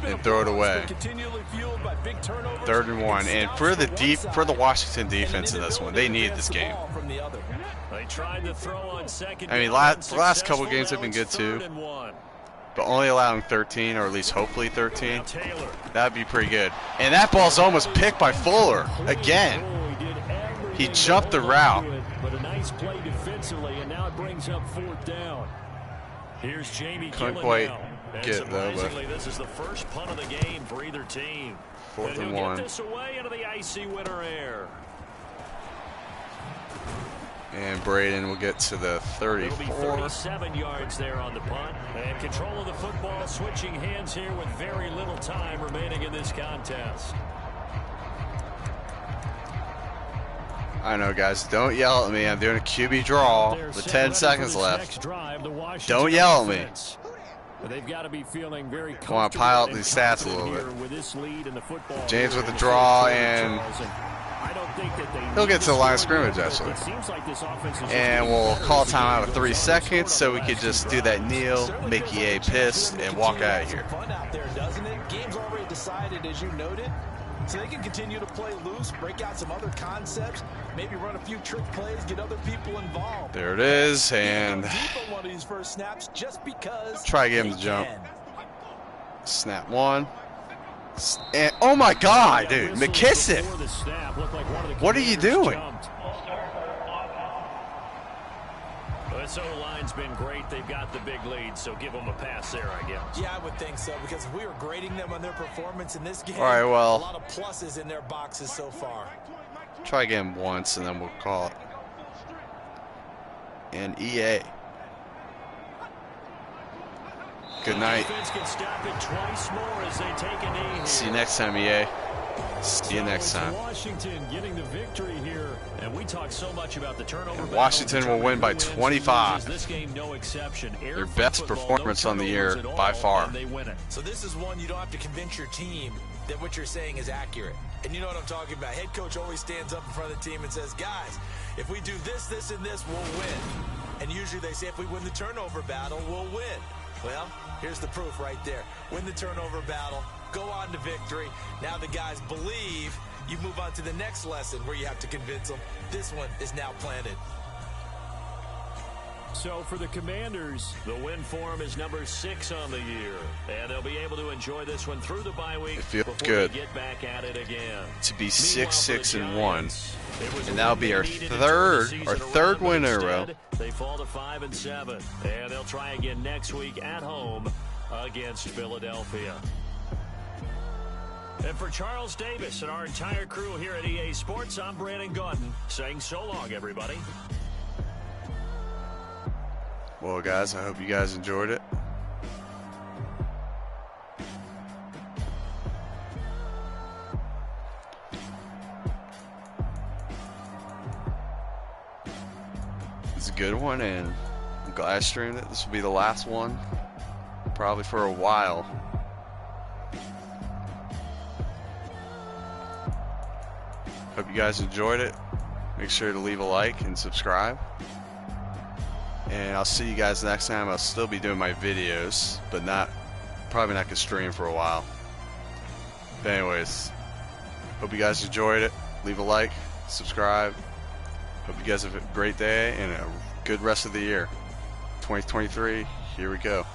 and throw it away. 3rd and 1. And for the Washington defense in this one, they need this game. They tried to throw on second. I mean, the last couple games have been good too, but only allowing 13, or at least hopefully 13, that'd be pretty good. And that ball's almost picked by Fuller again. He jumped the route. But a nice play defensively, and now it brings up 4th down. Here's Jamie Couldn't Gillen quite now. get it though, but This is the first punt of the game for either team. 4th and he'll 1. Get this away into the icy winter air. And Braden will get to the It'll be 34. 37 yards there on the punt. And control of the football switching hands here with very little time remaining in this contest. I know, guys. Don't yell at me. I'm doing a QB draw with 10 seconds left. Don't yell at me. They've got to be feeling very I want to pile up these stats a little bit. James with the draw, and he'll get to the line of scrimmage, actually. And we'll call timeout with 3 seconds so we could just do that kneel, make EA pissed, and walk out of here. Game's already decided, as you noted. So they can continue to play loose, break out some other concepts, maybe run a few trick plays, get other people involved. There it is, and One of these first snaps just because try to get him to jump. Snap 1. And oh my God, dude, McKissick! What are you doing? This O-line's been great. They've got the big lead, so give them a pass there, I guess. Yeah, I would think so, because if we were grading them on their performance in this game, all right, well, a lot of pluses in their boxes so far. Try again once, and then we'll call it. And EA. Good night. See you next time, EA. See you next time. Washington getting the victory here, and we talk so much about the turnover. Washington will win by 25. This game, no exception. Their best performance on the year by far. So this is one you don't have to convince your team that what you're saying is accurate. And you know what I'm talking about. Head coach always stands up in front of the team and says, guys, if we do this, this, and this, we'll win. And usually they say if we win the turnover battle, we'll win. Well, here's the proof right there. Win the turnover battle, go on to victory. Now the guys believe. You move on to the next lesson where you have to convince them. This one is now planted. So for the Commanders, the win form is number 6 on the year, and they'll be able to enjoy this one through the bye week. It feels before good they get back at it again. To be 6-6-1, and that'll be our third win in a row. They fall to 5-7, and they'll try again next week at home against Philadelphia. And for Charles Davis and our entire crew here at EA Sports, I'm Brandon Gauton saying so long, everybody. Well, guys, I hope you guys enjoyed it. It's a good one, and I'm glad I streamed it. This will be the last one, probably for a while. Hope you guys enjoyed it. Make sure to leave a like and subscribe. And I'll see you guys next time. I'll still be doing my videos, but probably not gonna stream for a while. But anyways, hope you guys enjoyed it. Leave a like, subscribe. Hope you guys have a great day and a good rest of the year. 2023, here we go.